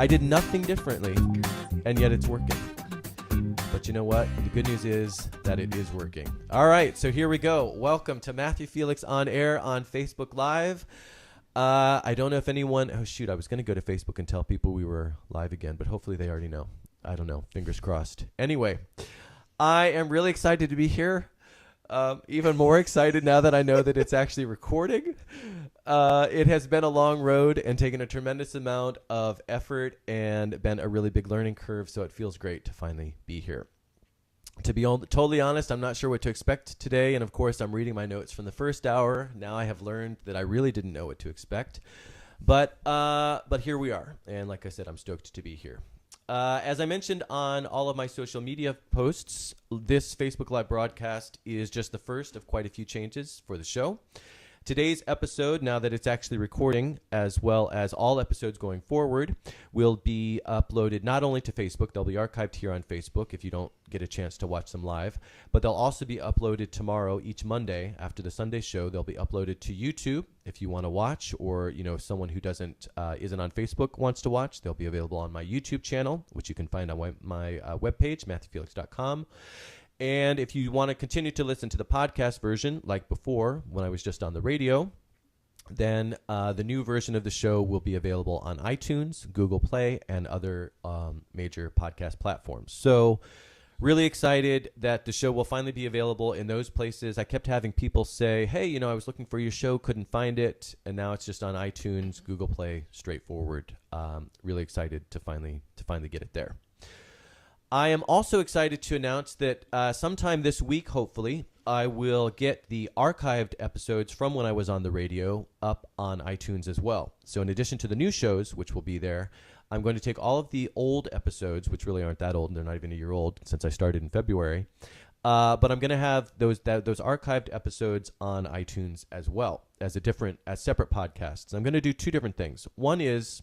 I did nothing differently, and yet it's working. But you know what? The good news is that it is working. All right, so here we go. Welcome to Matthew Felix On Air on Facebook Live. I don't know if anyone... Oh, shoot, I was going to go to Facebook and tell people we were live again, but hopefully they already know. I don't know. Fingers crossed. Anyway, I am really excited to be here. Even more excited now that I know that it's actually recording. It has been a long road and taken a tremendous amount of effort and been a really big learning curve, so it feels great to finally be here. To be totally honest, I'm not sure what to expect today, and of course I'm reading my notes from the first hour. Now I have learned that I really didn't know what to expect, but here we are, and like I said, I'm stoked to be here. As I mentioned on all of my social media posts, this Facebook Live broadcast is just the first of quite a few changes for the show. Today's episode, now that it's actually recording, as well as all episodes going forward, will be uploaded not only to Facebook, they'll be archived here on Facebook if you don't get a chance to watch them live, but they'll also be uploaded tomorrow, each Monday after the Sunday show. They'll be uploaded to YouTube if you want to watch, or someone who isn't on Facebook wants to watch. They'll be available on my YouTube channel, which you can find on my webpage, MatthewFelix.com. And if you want to continue to listen to the podcast version, like before, when I was just on the radio, then the new version of the show will be available on iTunes, Google Play, and other major podcast platforms. So really excited that the show will finally be available in those places. I kept having people say, hey, I was looking for your show, couldn't find it, and now it's just on iTunes, Google Play, straightforward. Really excited to finally get it there. I am also excited to announce that sometime this week, hopefully, I will get the archived episodes from when I was on the radio up on iTunes as well. So in addition to the new shows, which will be there, I'm going to take all of the old episodes, which really aren't that old, they're not even a year old since I started in February, but I'm going to have those archived episodes on iTunes as well as separate podcasts. I'm going to do two different things. One is...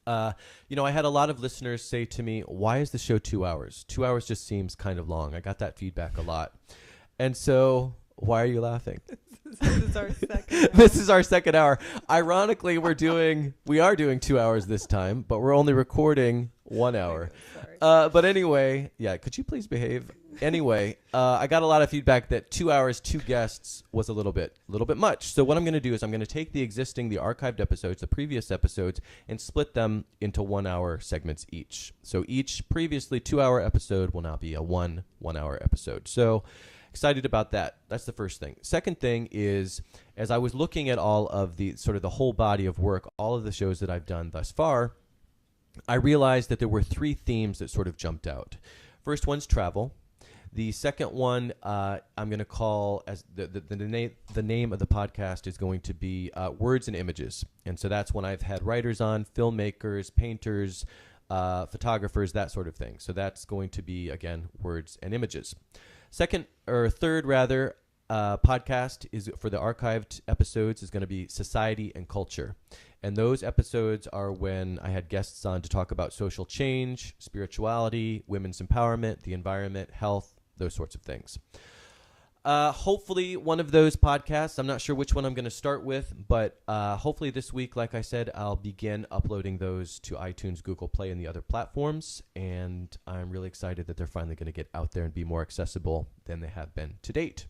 I had a lot of listeners say to me, why is the show 2 hours? 2 hours just seems kind of long. I got that feedback a lot. And so, why are you laughing? This is our second hour. This is our second hour. Ironically, we are doing 2 hours this time, but we're only recording 1 hour. Sorry. But anyway, could you please behave? Anyway, I got a lot of feedback that 2 hours, two guests was a little bit much. So what I'm going to do is I'm going to take the archived episodes, the previous episodes, and split them into 1 hour segments each. So each previously 2 hour episode will now be a one hour episode. So excited about that. That's the first thing. Second thing is, as I was looking at all of the sort of the whole body of work, all of the shows that I've done thus far, I realized that there were three themes that sort of jumped out. First one's travel. The second one I'm going to call, as the name of the podcast is going to be Words and Images. And so that's when I've had writers on, filmmakers, painters, photographers, that sort of thing. So that's going to be, again, Words and Images. Third podcast is for the archived episodes is going to be Society and Culture. And those episodes are when I had guests on to talk about social change, spirituality, women's empowerment, the environment, health, those sorts of things. Hopefully one of those podcasts, I'm not sure which one I'm going to start with, but hopefully this week, like I said, I'll begin uploading those to iTunes, Google Play, and the other platforms. And I'm really excited that they're finally going to get out there and be more accessible than they have been to date.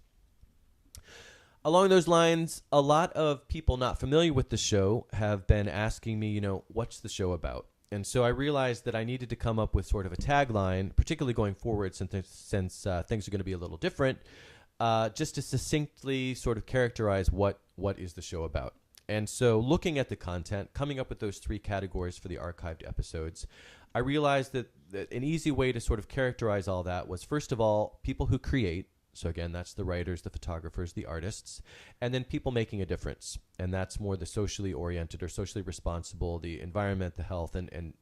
Along those lines, a lot of people not familiar with the show have been asking me, what's the show about? And so I realized that I needed to come up with sort of a tagline, particularly going forward since things are going to be a little different, just to succinctly sort of characterize what is the show about. And so looking at the content, coming up with those three categories for the archived episodes, I realized that an easy way to sort of characterize all that was, first of all, people who create. So again, that's the writers, the photographers, the artists, and then people making a difference. And that's more the socially oriented or socially responsible, the environment, the health, and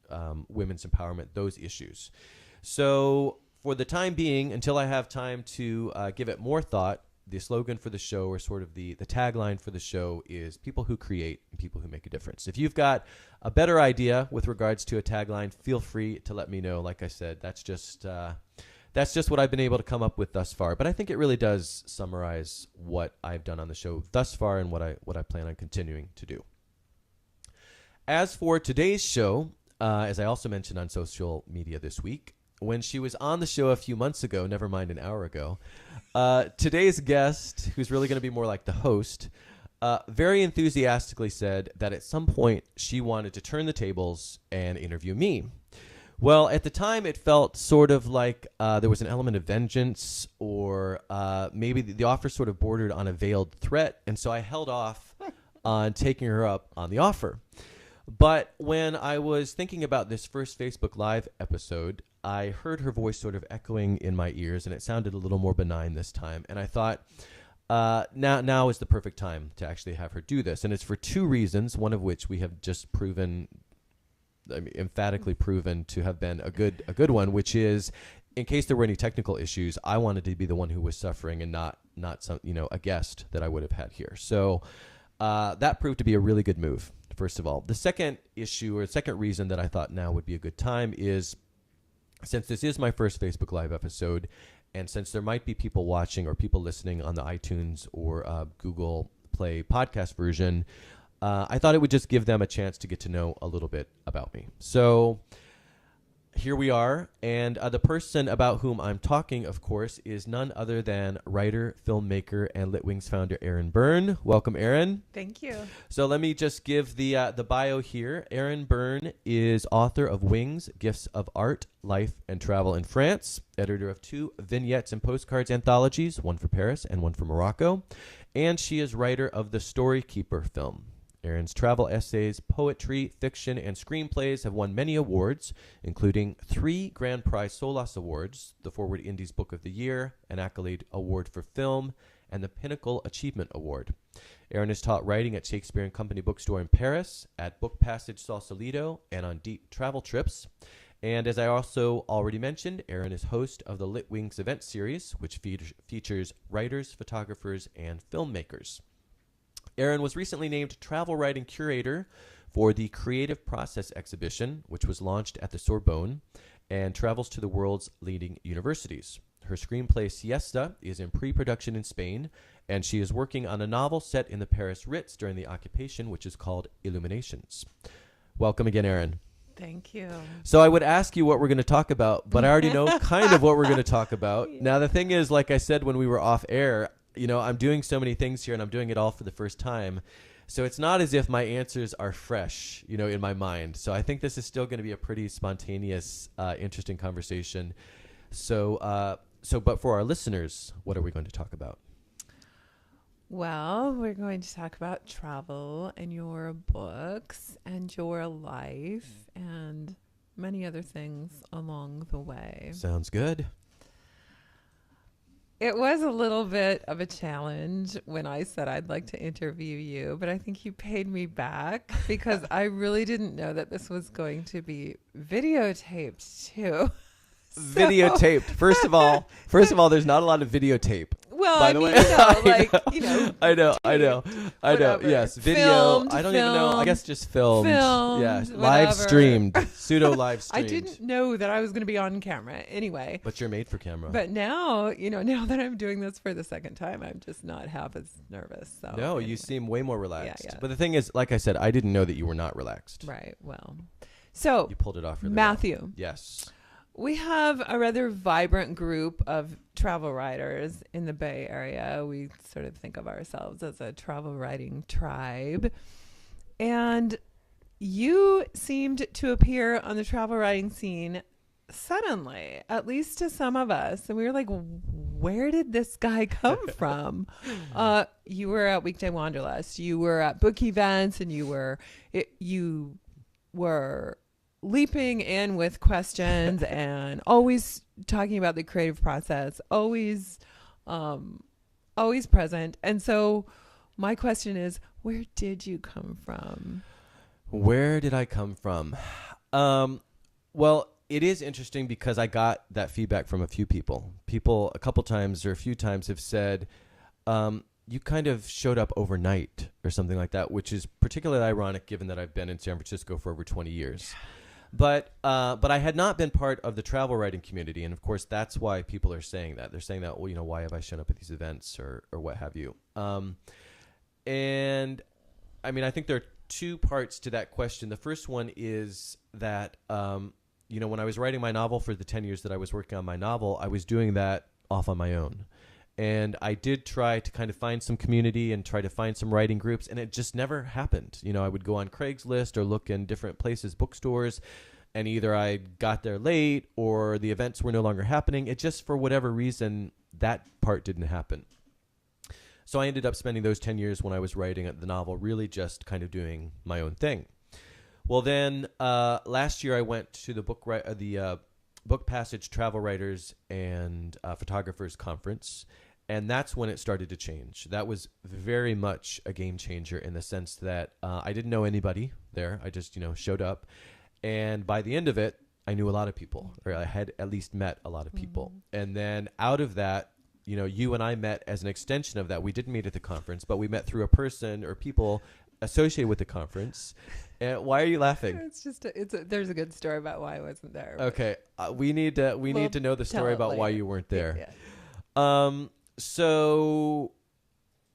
women's empowerment, those issues. So for the time being, until I have time to give it more thought, the slogan for the show, or sort of the tagline for the show, is people who create and people who make a difference. If you've got a better idea with regards to a tagline, feel free to let me know. Like I said, that's just what I've been able to come up with thus far. But I think it really does summarize what I've done on the show thus far and what I plan on continuing to do. As for today's show, as I also mentioned on social media this week, when she was on the show a few months ago, never mind an hour ago, today's guest, who's really going to be more like the host, very enthusiastically said that at some point she wanted to turn the tables and interview me. Well, at the time, it felt sort of like there was an element of vengeance, or maybe the offer sort of bordered on a veiled threat, and so I held off on taking her up on the offer. But when I was thinking about this first Facebook Live episode, I heard her voice sort of echoing in my ears, and it sounded a little more benign this time. And I thought, now is the perfect time to actually have her do this. And it's for two reasons, one of which we have just emphatically proven to have been a good one, which is, in case there were any technical issues, I wanted to be the one who was suffering and not some, a guest that I would have had here. So that proved to be a really good move. First of all, the second issue, or second reason that I thought now would be a good time is, since this is my first Facebook Live episode, and since there might be people watching or people listening on the iTunes or Google Play podcast version, I thought it would just give them a chance to get to know a little bit about me. So here we are, and the person about whom I'm talking, of course, is none other than writer, filmmaker, and Litwings founder Erin Byrne. Welcome, Erin. Thank you. So let me just give the bio here. Erin Byrne is author of Wings, Gifts of Art, Life, and Travel in France, editor of 2 vignettes and postcards anthologies, one for Paris and one for Morocco, and she is writer of the Story Keeper film. Erin's travel essays, poetry, fiction, and screenplays have won many awards, including 3 Grand Prize Solas Awards, the Forward Indies Book of the Year, an Accolade Award for Film, and the Pinnacle Achievement Award. Erin has taught writing at Shakespeare and Company Bookstore in Paris, at Book Passage Sausalito, and on deep travel trips. And as I also already mentioned, Erin is host of the Litwings event series, which features writers, photographers, and filmmakers. Erin was recently named travel writing curator for the Creative Process exhibition, which was launched at the Sorbonne and travels to the world's leading universities. Her screenplay Siesta is in pre-production in Spain, and she is working on a novel set in the Paris Ritz during the occupation, which is called Illuminations. Welcome again, Erin. Thank you. So I would ask you what we're going to talk about, but I already know kind of what we're going to talk about. Yeah. Now, the thing is, like I said when we were off air, I'm doing so many things here, and I'm doing it all for the first time. So it's not as if my answers are fresh, in my mind. So I think this is still going to be a pretty spontaneous, interesting conversation. But for our listeners, what are we going to talk about? Well, we're going to talk about travel and your books and your life and many other things along the way. Sounds good. It was a little bit of a challenge when I said I'd like to interview you, but I think you paid me back because I really didn't know that this was going to be videotaped too. Videotaped. First of all, there's not a lot of videotape. Well, by the way, I know. Whatever. Yes, video. Filmed, I don't even know. I guess just filmed. Yes, whatever. live streamed, pseudo live I streamed. didn't know that I was going to be on camera anyway. But you're made for camera. But now, now that I'm doing this for the second time, I'm just not half as nervous. So No, anyway. you seem way more relaxed. Yeah. But the thing is, like I said, I didn't know that you were not relaxed. Right. Well, so You pulled it off really Matthew. well. Yes. We have a rather vibrant group of travel writers in the Bay Area. We sort of think of ourselves as a travel writing tribe. And you seemed to appear on the travel writing scene suddenly, at least to some of us. And we were like, where did this guy come from? You were at Weekday Wanderlust. You were at book events, and you were leaping in with questions and always talking about the creative process, always present. And so my question is, where did you come from? Where did I come from? Well, it is interesting because I got that feedback from a few people. People a couple times or a few times have said, you kind of showed up overnight or something like that, which is particularly ironic given that I've been in San Francisco for over 20 years. But I had not been part of the travel writing community, and of course that's why people are saying that. They're saying that, well, why have I shown up at these events or what have you? And I mean, I think there are two parts to that question. The first one is that, when I was writing my novel for the 10 years that I was working on my novel, I was doing that off on my own. And I did try to kind of find some community and try to find some writing groups, and it just never happened. I would go on Craigslist or look in different places, bookstores, and either I got there late or the events were no longer happening. It just, for whatever reason, that part didn't happen. So I ended up spending those 10 years when I was writing the novel really just kind of doing my own thing. Well, then last year I went to the Book Passage Travel Writers and Photographers Conference, and that's when it started to change. That was very much a game changer in the sense that I didn't know anybody there. I just, showed up. And by the end of it, I knew a lot of people, or I had at least met a lot of people. And then out of that, you and I met as an extension of that. We didn't meet at the conference, but we met through a person or people associated with the conference. And why are you laughing? It's just there's a good story about why I wasn't there. Okay, we need to know the story about why you weren't there. Yeah.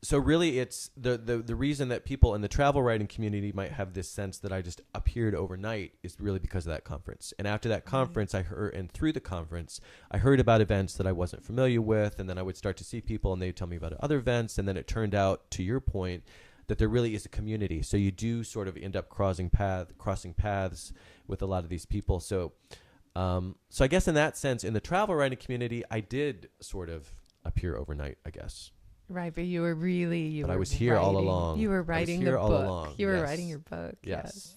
So really, it's the reason that people in the travel writing community might have this sense that I just appeared overnight is really because of that conference. And after that conference, I heard, and through the conference, I heard about events that I wasn't familiar with, and then I would start to see people, and they'd tell me about other events, and then it turned out, to your point, that there really is a community. So you do sort of end up crossing paths with a lot of these people. So I guess in that sense, in the travel writing community, I did sort of appear overnight, I guess. Right, but you were really I was here all along. You were writing the book. You were writing your book. Yes.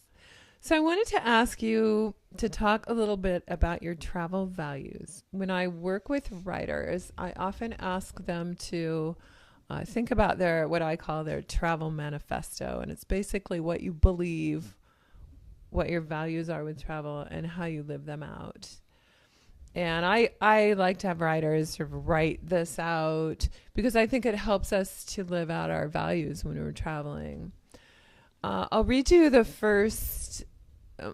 So I wanted to ask you to talk a little bit about your travel values. When I work with writers, I often ask them to think about what I call their travel manifesto. And it's basically what you believe, what your values are with travel, and how you live them out. And I like to have writers sort of write this out because I think it helps us to live out our values when we're traveling. I'll read you the first,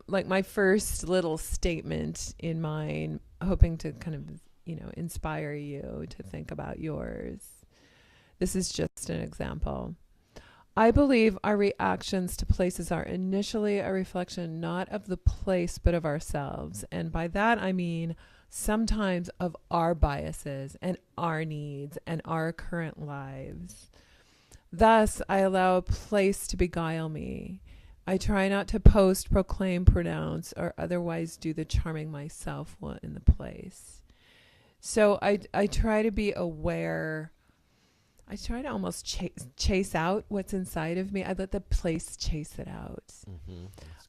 my first little statement in mine, hoping to kind of, inspire you to think about yours. This is just an example. I believe our reactions to places are initially a reflection not of the place but of ourselves. And by that I mean sometimes of our biases and our needs and our current lives. Thus, I allow a place to beguile me. I try not to post, proclaim, pronounce, or otherwise do the charming myself while in the place. So I try to be aware. I try to almost chase out what's inside of me. I let the place chase it out. Mm-hmm.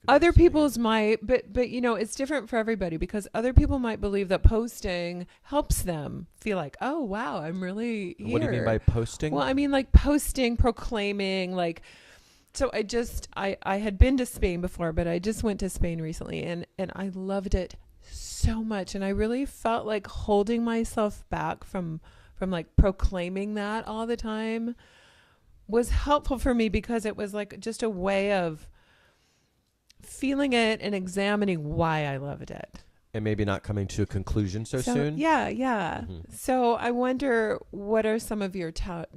Other people's might, but it's different for everybody because other people might believe that posting helps them feel like, oh, wow, I'm really here. What do you mean by posting? Well, I mean like posting, proclaiming, like, so I had been to Spain before, but I just went to Spain recently and I loved it so much. And I really felt like holding myself back from like proclaiming that all the time was helpful for me because it was like just a way of feeling it and examining why I loved it. And maybe not coming to a conclusion so soon? Yeah. Mm-hmm. So I wonder, what are some of your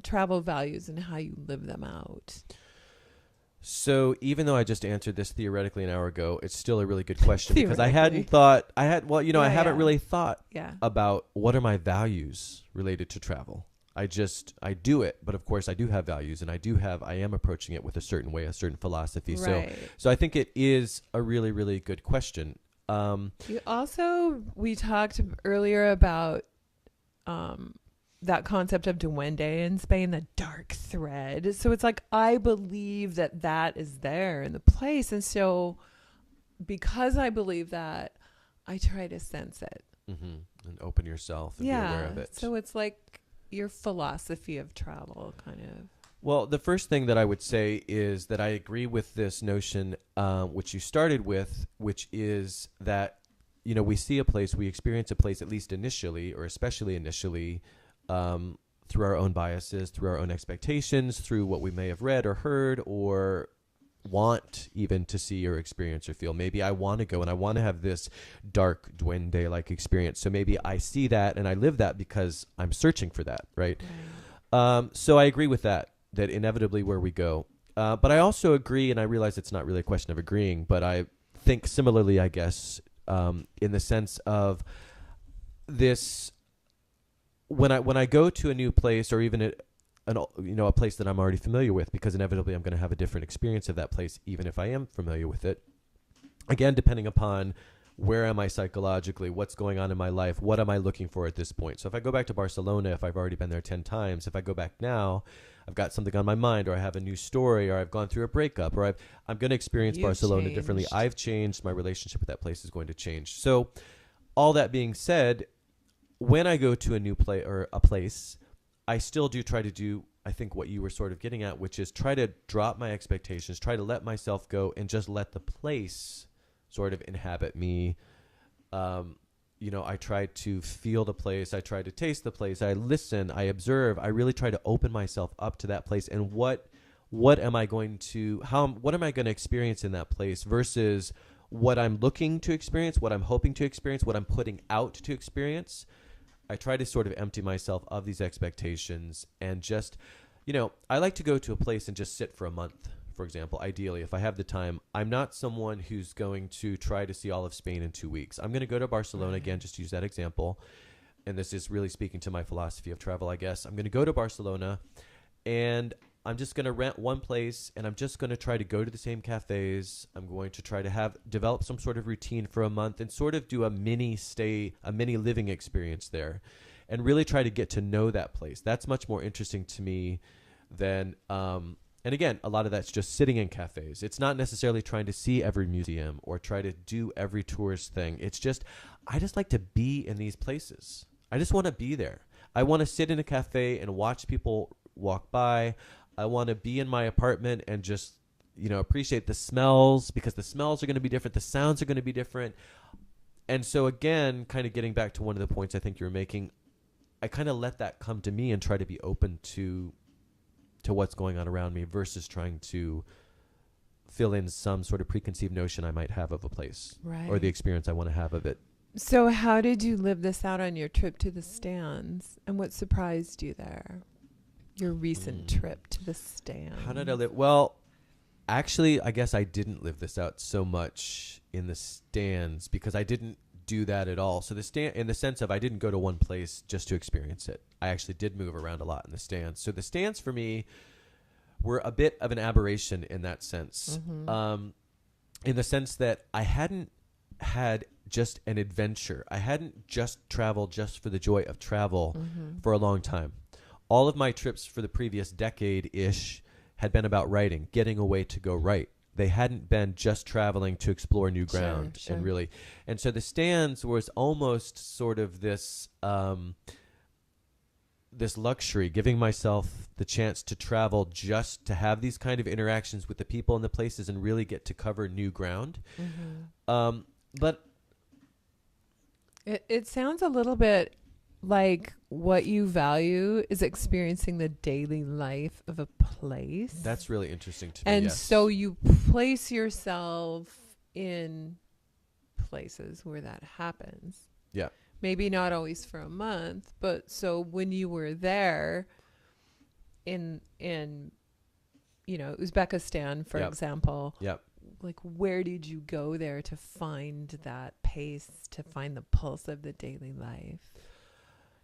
travel values and how you live them out? So even though I just answered this theoretically an hour ago, it's still a really good question because I haven't really thought about what are my values related to travel. I do it, but of course I do have values and I am approaching it with a certain way, a certain philosophy. Right. So I think it is a really, really good question. We talked earlier about that concept of duende in Spain, the dark thread. So it's like, I believe that is there in the place. And so because I believe that, I try to sense it. Mm-hmm. And open yourself and be aware of it. So it's like your philosophy of travel, kind of. Well, the first thing that I would say is that I agree with this notion, which you started with, which is that, we see a place, we experience a place, at least initially, or especially initially, through our own biases, through our own expectations, through what we may have read or heard or want even to see or experience or feel. Maybe I want to go and I want to have this dark duende-like experience. So maybe I see that and I live that because I'm searching for that, right? So I agree with that inevitably where we go. But I also agree, and I realize it's not really a question of agreeing, but I think similarly, I guess, in the sense of this, when I go to a new place, or even a place that I'm already familiar with, because inevitably I'm going to have a different experience of that place, even if I am familiar with it. Again, depending upon where am I psychologically, what's going on in my life, what am I looking for at this point. So if I go back to Barcelona, if I've already been there 10 times, if I go back now, I've got something on my mind, or I have a new story, or I've gone through a breakup, or I'm going to experience Barcelona differently. I've changed. My relationship with that place is going to change. So all that being said, when I go to a new place or a place, I still do try to do, I think, what you were sort of getting at, which is try to drop my expectations, try to let myself go, and just let the place sort of inhabit me. I try to feel the place. I try to taste the place. I listen. I observe. I really try to open myself up to that place. And what am I going to experience in that place versus what I'm looking to experience, what I'm hoping to experience, what I'm putting out to experience. I try to sort of empty myself of these expectations and just, I like to go to a place and just sit for a month. For example, ideally, if I have the time. I'm not someone who's going to try to see all of Spain in 2 weeks. I'm going to go to Barcelona again, just to use that example. And this is really speaking to my philosophy of travel, I guess. I'm going to go to Barcelona and I'm just going to rent one place and I'm just going to try to go to the same cafes. I'm going to try to develop some sort of routine for a month and sort of do a mini living experience there and really try to get to know that place. That's much more interesting to me than, and again, a lot of that's just sitting in cafes. It's not necessarily trying to see every museum or try to do every tourist thing. It's just, I just like to be in these places. I just want to be there. I want to sit in a cafe and watch people walk by. I want to be in my apartment and just, appreciate the smells, because the smells are going to be different. The sounds are going to be different. And so again, kind of getting back to one of the points I think you were making, I kind of let that come to me and try to be open to what's going on around me versus trying to fill in some sort of preconceived notion I might have of a place, right, or the experience I want to have of it. So how did you live this out on your trip to the stands, and what surprised you there? Your recent trip to the stands. How did I live? Well, actually, I guess I didn't live this out so much in the stands because I didn't do that at all. So the stand, in the sense of I didn't go to one place just to experience it. I actually did move around a lot in the stands. So the stands for me were a bit of an aberration in that sense. Mm-hmm. In the sense that I hadn't had just an adventure. I hadn't just traveled just for the joy of travel for a long time. All of my trips for the previous decade-ish had been about writing, getting away to go write. They hadn't been just traveling to explore new ground. Sure. And so the stands was almost sort of this this luxury, giving myself the chance to travel just to have these kind of interactions with the people and the places and really get to cover new ground. Mm-hmm. But it sounds a little bit like what you value is experiencing the daily life of a place. That's really interesting to me. And yes. So you place yourself in places where that happens. Yeah. Maybe not always for a month, but so when you were there in Uzbekistan, for example. Yep. Like, where did you go there to find that pace, to find the pulse of the daily life?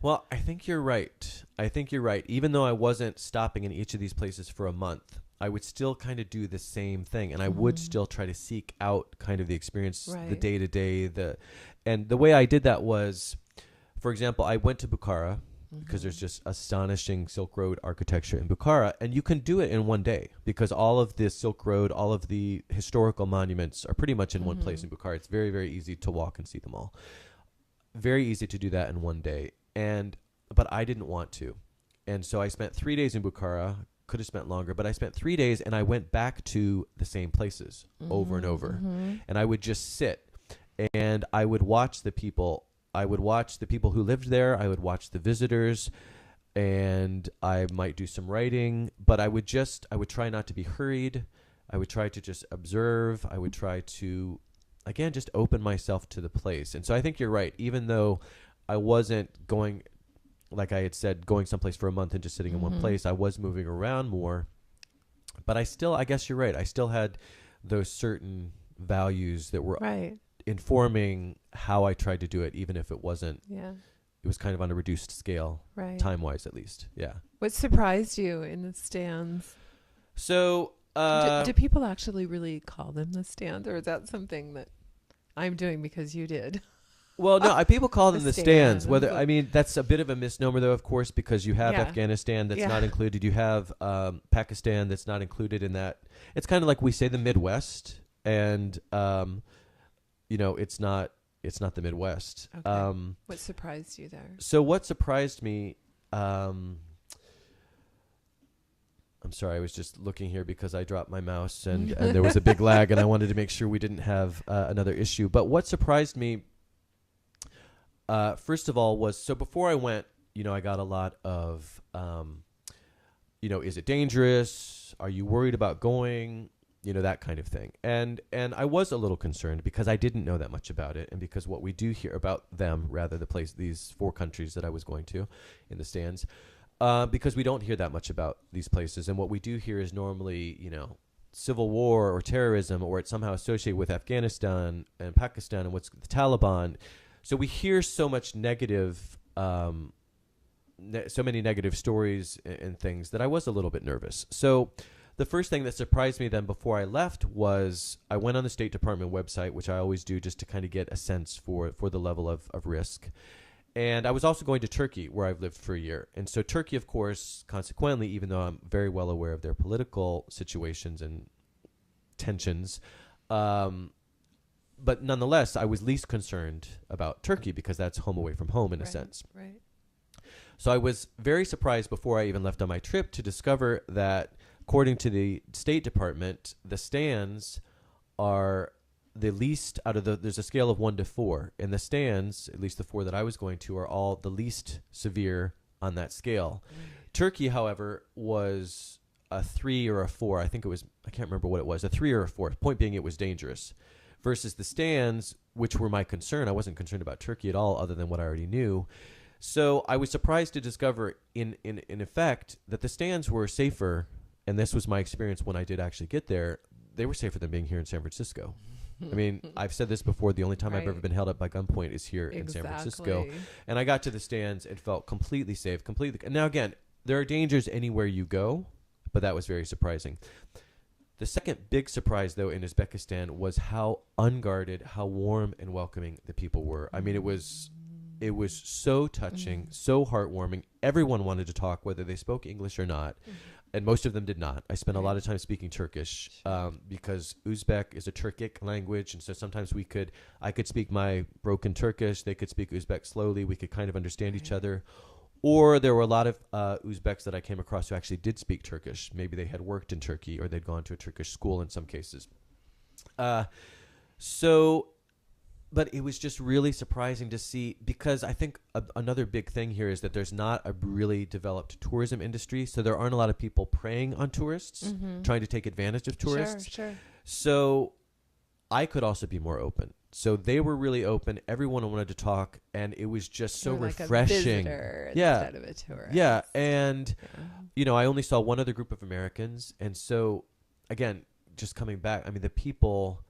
Well, I think you're right. Even though I wasn't stopping in each of these places for a month, I would still kind of do the same thing. And I would still try to seek out kind of the experience, the day-to-day. And the way I did that was, for example, I went to Bukhara because there's just astonishing Silk Road architecture in Bukhara. And you can do it in one day because all of the Silk Road, all of the historical monuments are pretty much in one place in Bukhara. It's very, very easy to walk and see them all. Very easy to do that in one day. But I didn't want to. And so I spent 3 days in Bukhara, could have spent longer, but I spent 3 days and I went back to the same places over and over. And I would just sit and I would watch the people. I would watch the people who lived there. I would watch the visitors and I might do some writing, but I would try not to be hurried. I would try to just observe. I would try to, again, just open myself to the place. And so I think you're right. Even though I wasn't going, like I had said, going someplace for a month and just sitting in one place. I was moving around more But I guess you're right. I still had those certain values that were Right. informing how I tried to do it, even if it wasn't, Yeah. it was kind of on a reduced scale, Right. time-wise at least. Yeah. What surprised you in the stands? So, Do people actually really call them the stands, or is that something that I'm doing because you did? well, no, people call them The the stands. stands. Whether I mean that's a bit of a misnomer, though, of course, because you have Yeah. Afghanistan that's Yeah. not included. You have Pakistan that's not included in that. It's kind of like we say the Midwest, and it's not the Midwest. Okay. What surprised you there? So what surprised me? I'm sorry, I was just looking here because I dropped my mouse and there was a big lag, and I wanted to make sure we didn't have another issue. But what surprised me, first of all, was so before I went, I got a lot of, is it dangerous? Are you worried about going? That kind of thing. And I was a little concerned because I didn't know that much about it, and because what we do hear about them, rather these 4 countries that I was going to in the stands, because we don't hear that much about these places. And what we do hear is normally, civil war or terrorism, or it's somehow associated with Afghanistan and Pakistan and what's the Taliban. So we hear so much negative, so many negative stories and things that I was a little bit nervous. So the first thing that surprised me then before I left was I went on the State Department website, which I always do just to kind of get a sense for the level of risk. And I was also going to Turkey, where I've lived for a year. And so Turkey, of course, consequently, even though I'm very well aware of their political situations and tensions, but nonetheless, I was least concerned about Turkey because that's home away from home in a sense. Right. So I was very surprised before I even left on my trip to discover that, according to the State Department, the stands are the least out of there's a scale of 1 to 4. And the stands, at least the 4 that I was going to, are all the least severe on that scale. Turkey, however, was a 3 or a 4. I can't remember what it was, a 3 or a 4. Point being, it was dangerous. Versus the stands, which were my concern. I wasn't concerned about Turkey at all, other than what I already knew. So I was surprised to discover, in effect, that the stands were safer. And this was my experience when I did actually get there. They were safer than being here in San Francisco. I mean, I've said this before. The only time I've ever been held up by gunpoint is here in San Francisco. And I got to the stands and felt completely safe. Now, again, there are dangers anywhere you go, but that was very surprising. The second big surprise, though, in Uzbekistan was how unguarded, how warm and welcoming the people were. I mean, it was so touching, so heartwarming. Everyone wanted to talk, whether they spoke English or not. And most of them did not. I spent a lot of time speaking Turkish because Uzbek is a Turkic language. And so sometimes I could speak my broken Turkish. They could speak Uzbek slowly. We could kind of understand each other. Or there were a lot of Uzbeks that I came across who actually did speak Turkish. Maybe they had worked in Turkey, or they'd gone to a Turkish school in some cases. But it was just really surprising to see, because I think another big thing here is that there's not a really developed tourism industry. So there aren't a lot of people preying on tourists, trying to take advantage of tourists. Sure. So I could also be more open. So they were really open. Everyone wanted to talk, and it was just so refreshing. Like a visitor instead of a tourist. Yeah, and I only saw one other group of Americans, and so again, just coming back, I mean, the people.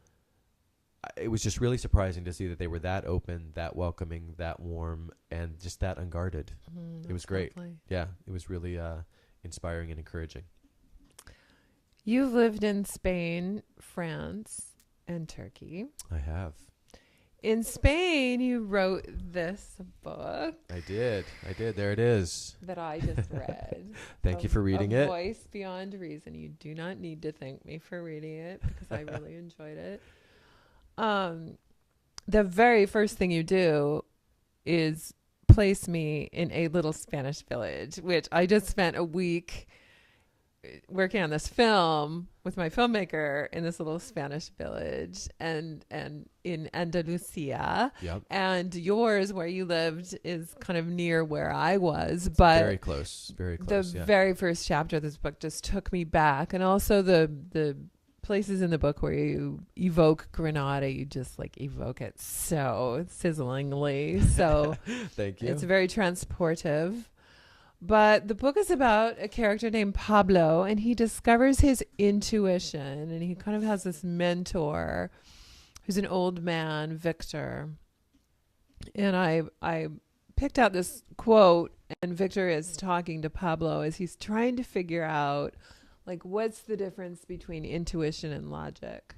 It was just really surprising to see that they were that open, that welcoming, that warm, and just that unguarded. It was great. Lovely. Yeah, it was really inspiring and encouraging. You've lived in Spain, France, and Turkey. I have. In Spain, you wrote this book. I did. There it is. That I just read. Thank you for reading it. Voice Beyond Reason. You do not need to thank me for reading it, because I really enjoyed it. The very first thing you do is place me in a little Spanish village, which I just spent a week working on this film with my filmmaker in this little Spanish village and in Andalusia. Yep. And yours, where you lived, is kind of near where I was, but very close. The very first chapter of this book just took me back. And also the places in the book where you evoke Granada, you just like evoke it so sizzlingly. So thank you. It's very transportive. But the book is about a character named Pablo, and he discovers his intuition, and he kind of has this mentor who's an old man, Victor. And I picked out this quote, and Victor is talking to Pablo as he's trying to figure out, like, what's the difference between intuition and logic?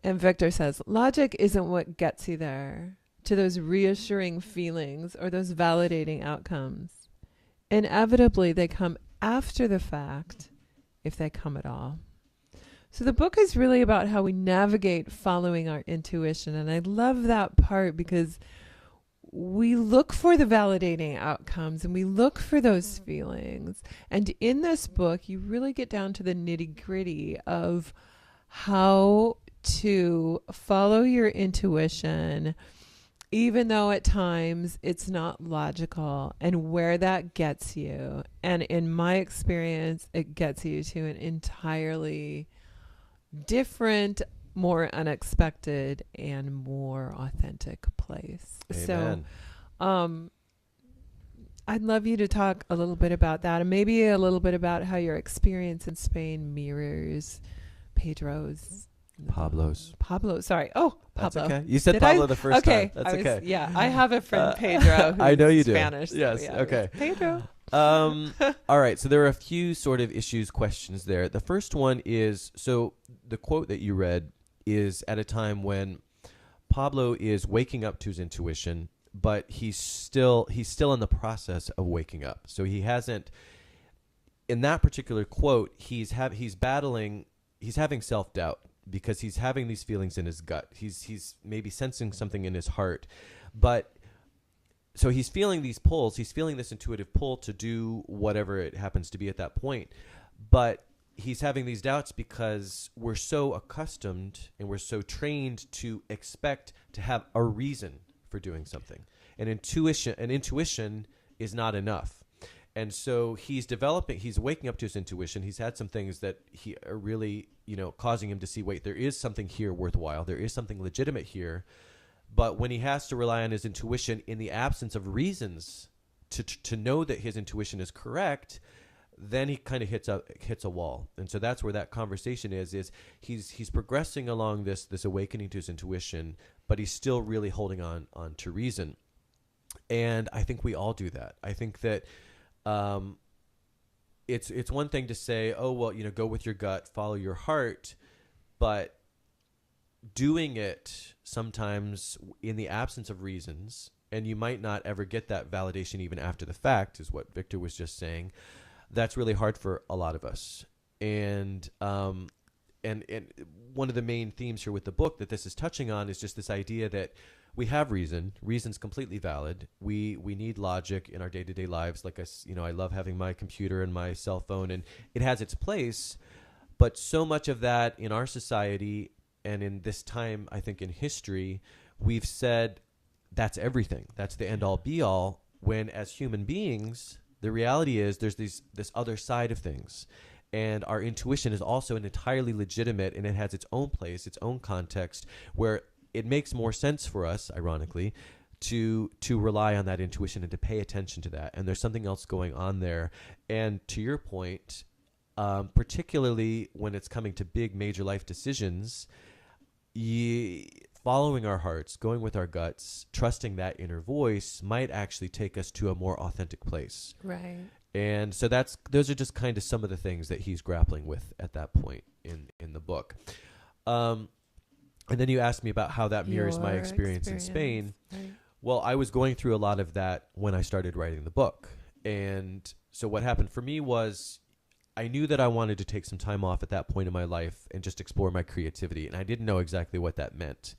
And Victor says, logic isn't what gets you there, to those reassuring feelings or those validating outcomes. Inevitably, they come after the fact, if they come at all. So the book is really about how we navigate following our intuition. And I love that part because we look for the validating outcomes and we look for those feelings. And in this book, you really get down to the nitty-gritty of how to follow your intuition, even though at times it's not logical, and where that gets you. And in my experience, it gets you to an entirely different, more unexpected, and more authentic place. Amen. So I'd love you to talk a little bit about that, and maybe a little bit about how your experience in Spain mirrors Pablo's. Sorry. Oh, That's Pablo. okay. You said Did Pablo I? the first Okay. time. That's okay. Yeah, I have a friend, Pedro. Who's I know you do. Spanish. Yes, So yeah, okay. it's Pedro. All right. So there are a few sort of questions there. The first one is, so the quote that you read is at a time when Pablo is waking up to his intuition, but he's still in the process of waking up. So he hasn't, in that particular quote, he's having self-doubt because he's having these feelings in his gut. He's maybe sensing something in his heart, but so he's feeling these pulls. He's feeling this intuitive pull to do whatever it happens to be at that point. But he's having these doubts because we're so accustomed and we're so trained to expect to have a reason for doing something. And intuition is not enough. And so he's waking up to his intuition. He's had some things that he are really, causing him to see, wait, there is something here worthwhile. There is something legitimate here. But when he has to rely on his intuition in the absence of reasons to know that his intuition is correct, then he kind of hits a wall. And so that's where that conversation is he's progressing along this awakening to his intuition, but he's still really holding on to reason. And I think we all do that. I think that it's one thing to say, oh, well, go with your gut, follow your heart, but doing it sometimes in the absence of reasons, and you might not ever get that validation even after the fact, is what Victor was just saying. That's really hard for a lot of us. And one of the main themes here with the book that this is touching on is just this idea that we have reason's completely valid. We need logic in our day-to-day lives. Like I love having my computer and my cell phone, and it has its place, but so much of that in our society and in this time, I think in history, we've said that's everything. That's the end all be all, when as human beings, the reality is there's this other side of things. And our intuition is also an entirely legitimate, and it has its own place, its own context, where it makes more sense for us, ironically, to rely on that intuition and to pay attention to that. And there's something else going on there. And to your point, particularly when it's coming to big major life decisions, following our hearts, going with our guts, trusting that inner voice might actually take us to a more authentic place. Right. And so those are just kind of some of the things that he's grappling with at that point in the book. And then you asked me about how that mirrors my experience in Spain. Right. Well, I was going through a lot of that when I started writing the book. And so what happened for me was I knew that I wanted to take some time off at that point in my life and just explore my creativity. And I didn't know exactly what that meant.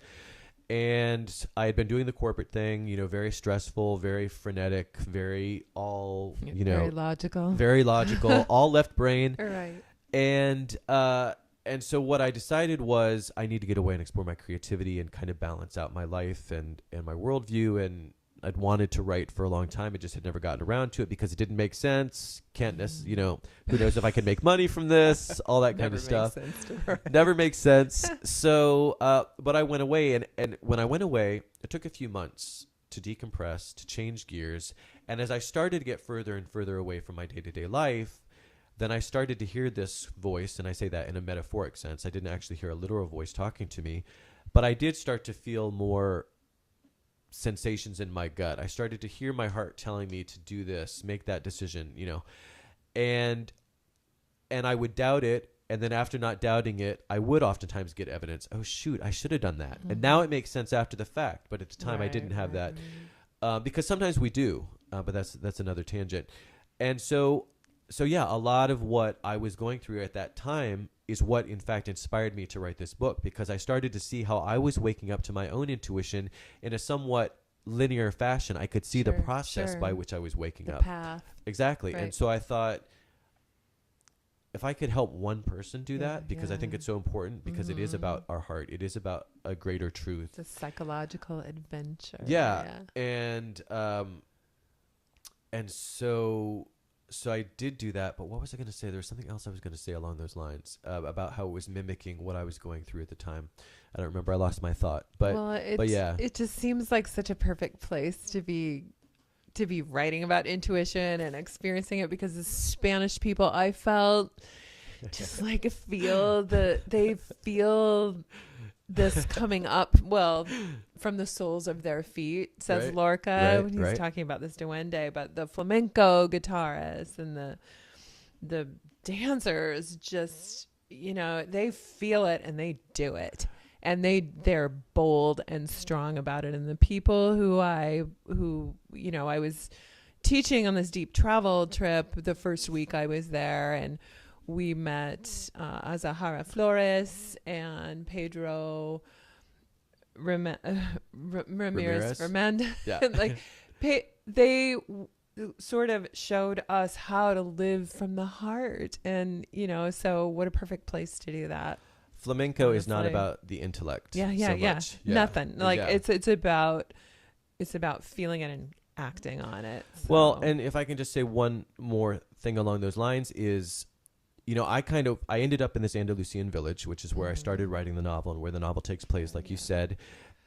And I had been doing the corporate thing, very stressful, very frenetic, very very logical, all left brain. Right. And so what I decided was I need to get away and explore my creativity and kind of balance out my life and my worldview. And I'd wanted to write for a long time. It just had never gotten around to it because it didn't make sense. Can't necessarily, who knows if I can make money from this, all that kind of stuff. Never makes sense. So, but I went away, and when I went away, it took a few months. to decompress, to change gears. And as I started to get further and further away from my day-to-day life, then I started to hear this voice, and I say that in a metaphoric sense. I didn't actually hear a literal voice talking to me, but I did start to feel more sensations in my gut. I started to hear my heart telling me to do this, make that decision, and I would doubt it. And then after not doubting it, I would oftentimes get evidence. Oh, shoot, I should have done that. And now it makes sense after the fact. But at the time, I didn't have that. Because sometimes we do. But that's another tangent. And so yeah, a lot of what I was going through at that time is what, in fact, inspired me to write this book. Because I started to see how I was waking up to my own intuition in a somewhat linear fashion. I could see the process by which I was waking up. Path. Exactly. Right. And so I thought, if I could help one person do that, because I think it's so important, because it is about our heart. It is about a greater truth. It's a psychological adventure. Yeah. And so I did do that. But what was I going to say? There was something else I was going to say along those lines about how it was mimicking what I was going through at the time. I don't remember. I lost my thought. But yeah. It just seems like such a perfect place to be writing about intuition and experiencing it, because the Spanish people, I felt just like they feel this coming up, from the soles of their feet, says Lorca when he's talking about this duende. But the flamenco guitarists and the dancers just, they feel it and they do it. And they're bold and strong about it. And the people who I was teaching on this deep travel trip the first week I was there, and we met Azahara Flores and Pedro Ramirez. Yeah. They sort of showed us how to live from the heart. And, so what a perfect place to do that. Flamenco is not about the intellect. Yeah. Nothing. Like it's about feeling it and acting on it. So. Well, and if I can just say one more thing along those lines is, I ended up in this Andalusian village, which is where I started writing the novel and where the novel takes place, like you said.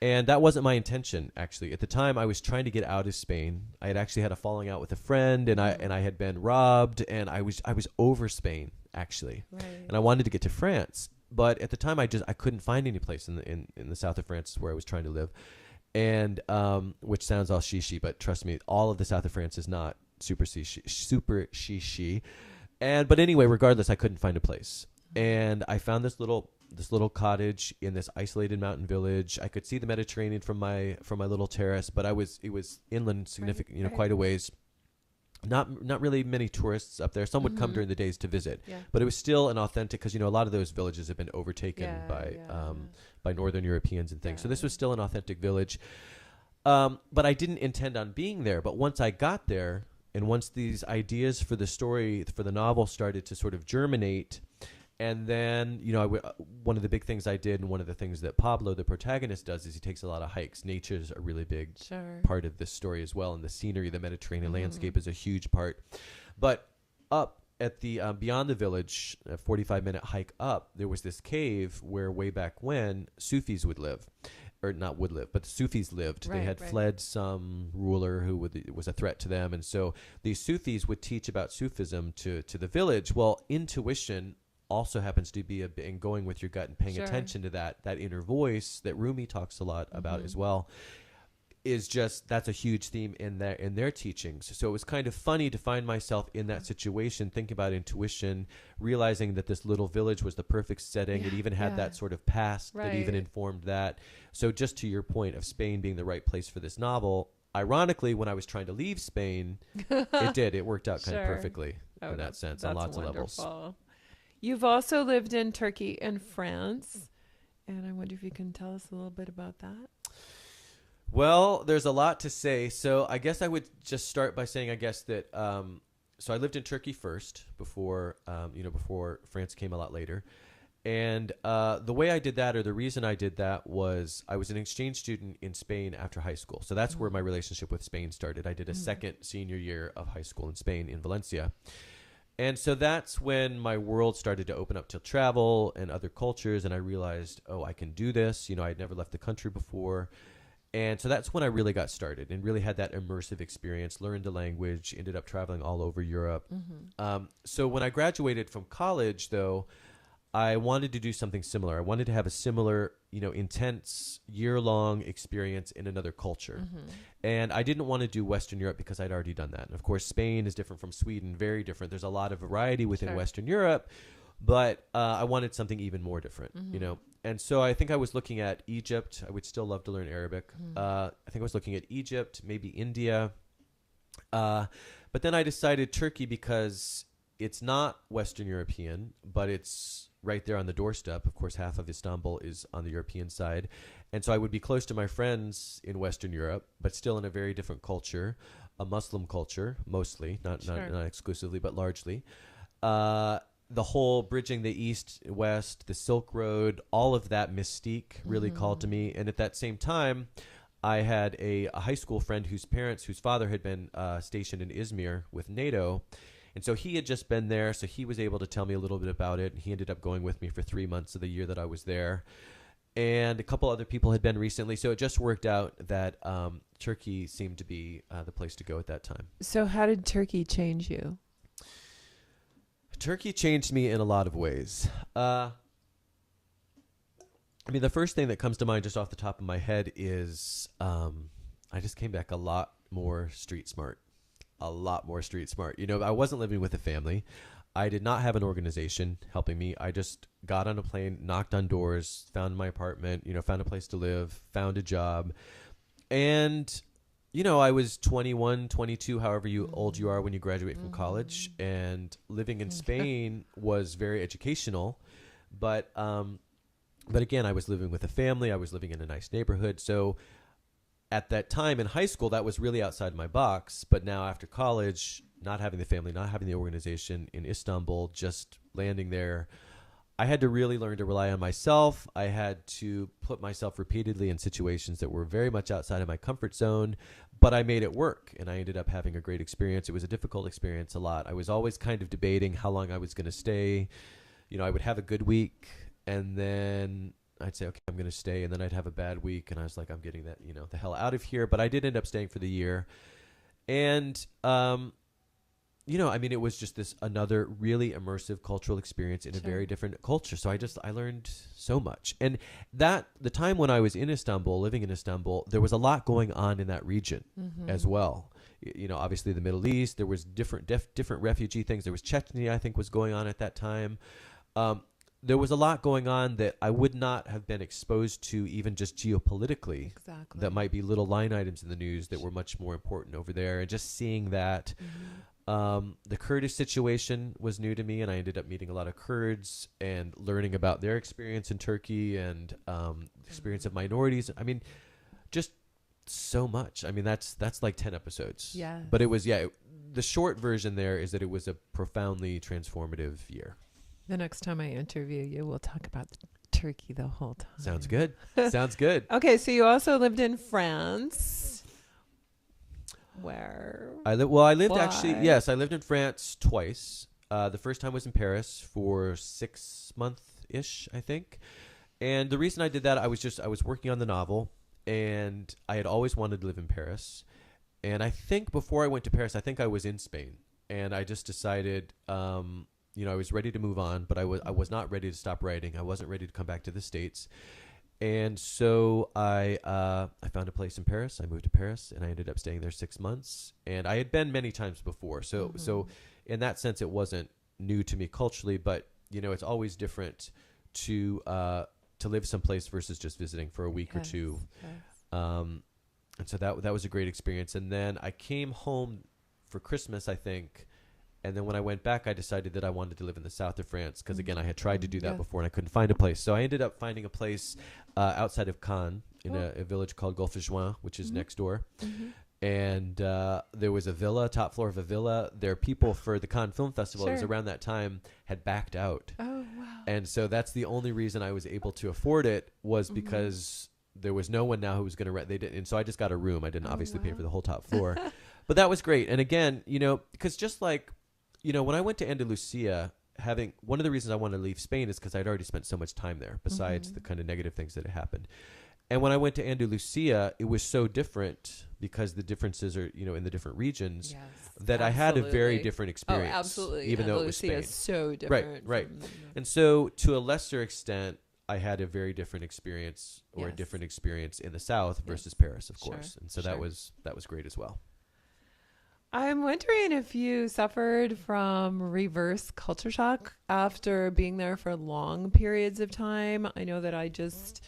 And that wasn't my intention, actually. At the time, I was trying to get out of Spain. I had actually had a falling out with a friend, and I had been robbed, and I was over Spain, actually. Right. And I wanted to get to France. But at the time, I couldn't find any place in the south of France where I was trying to live, and which sounds all shishi, but trust me, all of the south of France is not super shishi. But anyway, regardless, I couldn't find a place, and I found this little cottage in this isolated mountain village. I could see the Mediterranean from my little terrace, but it was inland, significant, quite a ways. Not really many tourists up there. Some would come during the days to visit, but it was still an authentic, because a lot of those villages have been overtaken by Northern Europeans and things. So this was still an authentic village. But I didn't intend on being there. But once I got there, and once these ideas for the story, for the novel, started to sort of germinate, and then one of the big things I did, and one of the things that Pablo, the protagonist, does, is he takes a lot of hikes. Nature's a really big part of this story as well, and the scenery, the Mediterranean landscape is a huge part. But up at the beyond the village, a 45-minute hike up, there was this cave where way back when Sufis would live. Or not would live, but the Sufis lived. They had fled some ruler who was a threat to them. And so these Sufis would teach about Sufism to the village. Well, intuition also happens to be and going with your gut and paying attention to that inner voice that Rumi talks a lot about as well, is just, that's a huge theme in their teachings. So it was kind of funny to find myself in that situation, thinking about intuition, realizing that this little village was the perfect setting. It even had that sort of past that even informed that. So just to your point of Spain being the right place for this novel, ironically, when I was trying to leave Spain, it worked out kind of perfectly in that sense on lots of levels. You've also lived in Turkey and France, and I wonder if you can tell us a little bit about that. Well, there's a lot to say. So I guess I would just start by saying, that so I lived in Turkey first before France came a lot later. And the way I did that, or the reason I did that, was I was an exchange student in Spain after high school. So that's where my relationship with Spain started. I did a second senior year of high school in Spain, in Valencia. And so that's when my world started to open up to travel and other cultures. And I realized, I can do this. I'd never left the country before. And so that's when I really got started and really had that immersive experience, learned the language, ended up traveling all over Europe. So when I graduated from college, though, I wanted to do something similar. I wanted to have a similar, intense year-long experience in another culture. And I didn't want to do Western Europe because I'd already done that. And of course, Spain is different from Sweden, very different. There's a lot of variety within Sure. Western Europe, but I wanted something even more different, And so I think I was looking at Egypt. I would still love to learn Arabic. I think I was looking at Egypt, maybe India. But then I decided Turkey because it's not Western European, but it's right there on the doorstep. Of course, half of Istanbul is on the European side. And so I would be close to my friends in Western Europe, but still in a very different culture, a Muslim culture, mostly, not exclusively, but largely. The whole bridging the East, West, the Silk Road, all of that mystique really called to me. And at that same time, I had a high school friend whose father had been stationed in Izmir with NATO. And so he had just been there, so he was able to tell me a little bit about it. He ended up going with me for 3 months of the year that I was there. And a couple other people had been recently, so it just worked out that Turkey seemed to be the place to go at that time. So how did Turkey change you? Turkey changed me in a lot of ways. The first thing that comes to mind just off the top of my head is I just came back a lot more street smart. I wasn't living with a family. I did not have an organization helping me. I just got on a plane, knocked on doors, found my apartment, found a place to live, found a job. And, I was 21, 22, however old you are when you graduate from college. And living in Spain was very educational. But again, I was living with a family. I was living in a nice neighborhood. So at that time in high school, that was really outside my box. But now after college, not having the family, not having the organization in Istanbul, just landing there, I had to really learn to rely on myself. I had to put myself repeatedly in situations that were very much outside of my comfort zone, but I made it work, and I ended up having a great experience. It was a difficult experience a lot. I was always kind of debating how long I was going to stay. I would have a good week, and then I'd say, okay, I'm going to stay, and then I'd have a bad week, and I was like, I'm getting that, the hell out of here. But I did end up staying for the year, and it was just this another really immersive cultural experience in a very different culture. So I learned so much. And the time when I was in Istanbul, living in Istanbul, there was a lot going on in that region as well. Obviously the Middle East, there was different refugee things. There was Chechnya, I think, was going on at that time. There was a lot going on that I would not have been exposed to even just geopolitically. Exactly. That might be little line items in the news that were much more important over there. And just seeing that. The Kurdish situation was new to me, and I ended up meeting a lot of Kurds and learning about their experience in Turkey and experience of minorities. Just so much. That's like 10 episodes. Yeah. But it was, the short version there is that it was a profoundly transformative year. The next time I interview you, we'll talk about Turkey the whole time. Sounds good. Sounds good. Okay, so you also lived in France. Where? I lived in France twice. The first time was in Paris for 6 months-ish, I think. And the reason I did that, I was working on the novel, and I had always wanted to live in Paris. And I think before I went to Paris, I think I was in Spain, and I just decided, I was ready to move on, but I was not ready to stop writing. I wasn't ready to come back to the States. And so I found a place in Paris. I moved to Paris, and I ended up staying there 6 months. And I had been many times before. So in that sense, it wasn't new to me culturally, but, it's always different to live someplace versus just visiting for a week or two. Yes. And so that was a great experience. And then I came home for Christmas, I think. And then when I went back, I decided that I wanted to live in the south of France because, again, I had tried to do that before and I couldn't find a place. So I ended up finding a place outside of Cannes in a village called Golfe-Juin, which is next door. And there was a villa, top floor of a villa. Their people for the Cannes Film Festival, it was around that time, had backed out. Oh, wow. And so that's the only reason I was able to afford it was because there was no one now who was going to rent. They didn't, and so I just got a room. I didn't obviously pay for the whole top floor. But that was great. And again, because just like, when I went to Andalusia, one of the reasons I wanted to leave Spain is because I'd already spent so much time there, besides the kind of negative things that had happened. And when I went to Andalusia, it was so different because the differences are, in the different regions, that I had a very different experience. Oh, absolutely. Even though it was Andalusia Spain. is so different. Right. from- And so to a lesser extent, I had a very different experience or a Yes. different experience in the South Yes. versus Paris, of Sure, course. And so sure. that was great as well. I'm wondering if you suffered from reverse culture shock after being there for long periods of time. I know that I just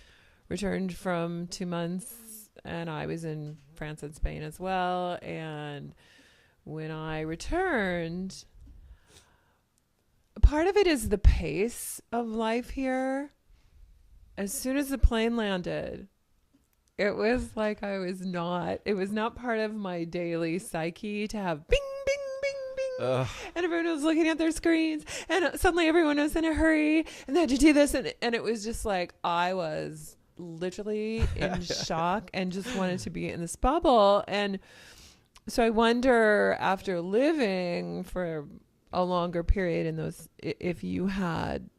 returned from 2 months and I was in France and Spain as well. And when I returned, part of it is the pace of life here. As soon as the plane landed, it was like it was not part of my daily psyche to have bing, bing, bing, bing. Ugh. And everyone was looking at their screens and suddenly everyone was in a hurry and they had to do this. And it was just like, I was literally in shock and just wanted to be in this bubble. And so I wonder, after living for a longer period in those, if you had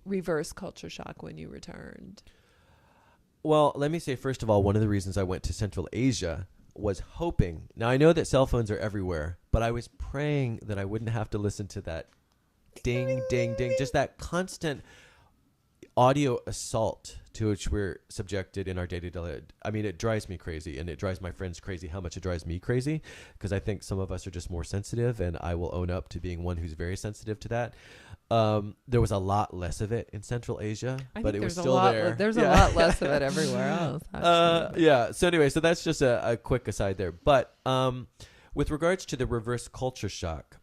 reverse culture shock when you returned. Well, let me say, first of all, one of the reasons I went to Central Asia was hoping. Now, I know that cell phones are everywhere, but I was praying that I wouldn't have to listen to that ding, ding, ding, just that constant audio assault to which we're subjected in our day-to-day life. I mean, it drives me crazy, and it drives my friends crazy how much it drives me crazy, because I think some of us are just more sensitive, and I will own up to being one who's very sensitive to that. There was a lot less of it in Central Asia, but it was still there. There's a lot less of it everywhere else. Actually. Yeah. So anyway, so that's just a quick aside there. But with regards to the reverse culture shock,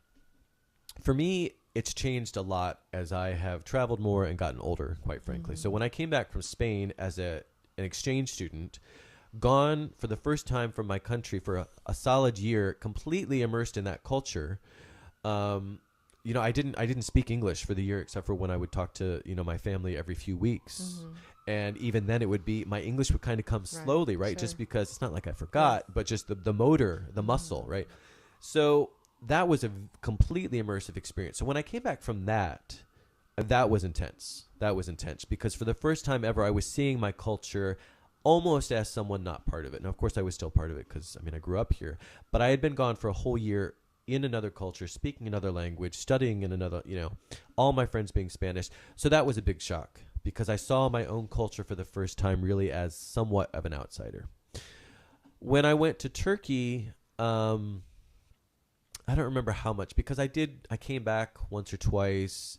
for me, it's changed a lot as I have traveled more and gotten older, quite frankly. So when I came back from Spain as an exchange student, gone for the first time from my country for a solid year, completely immersed in that culture, I didn't speak English for the year except for when I would talk to, my family every few weeks. And even then it would be, my English would kind of come slowly, right? Sure. Just because it's not like I forgot, but just the motor, the muscle, right? So that was a completely immersive experience. So when I came back from that was intense. That was intense because for the first time ever, I was seeing my culture almost as someone not part of it. Now, of course, I was still part of it because, I grew up here. But I had been gone for a whole year in another culture, speaking another language, studying in another, all my friends being Spanish. So that was a big shock because I saw my own culture for the first time really as somewhat of an outsider. When I went to Turkey, I don't remember how much because I came back once or twice.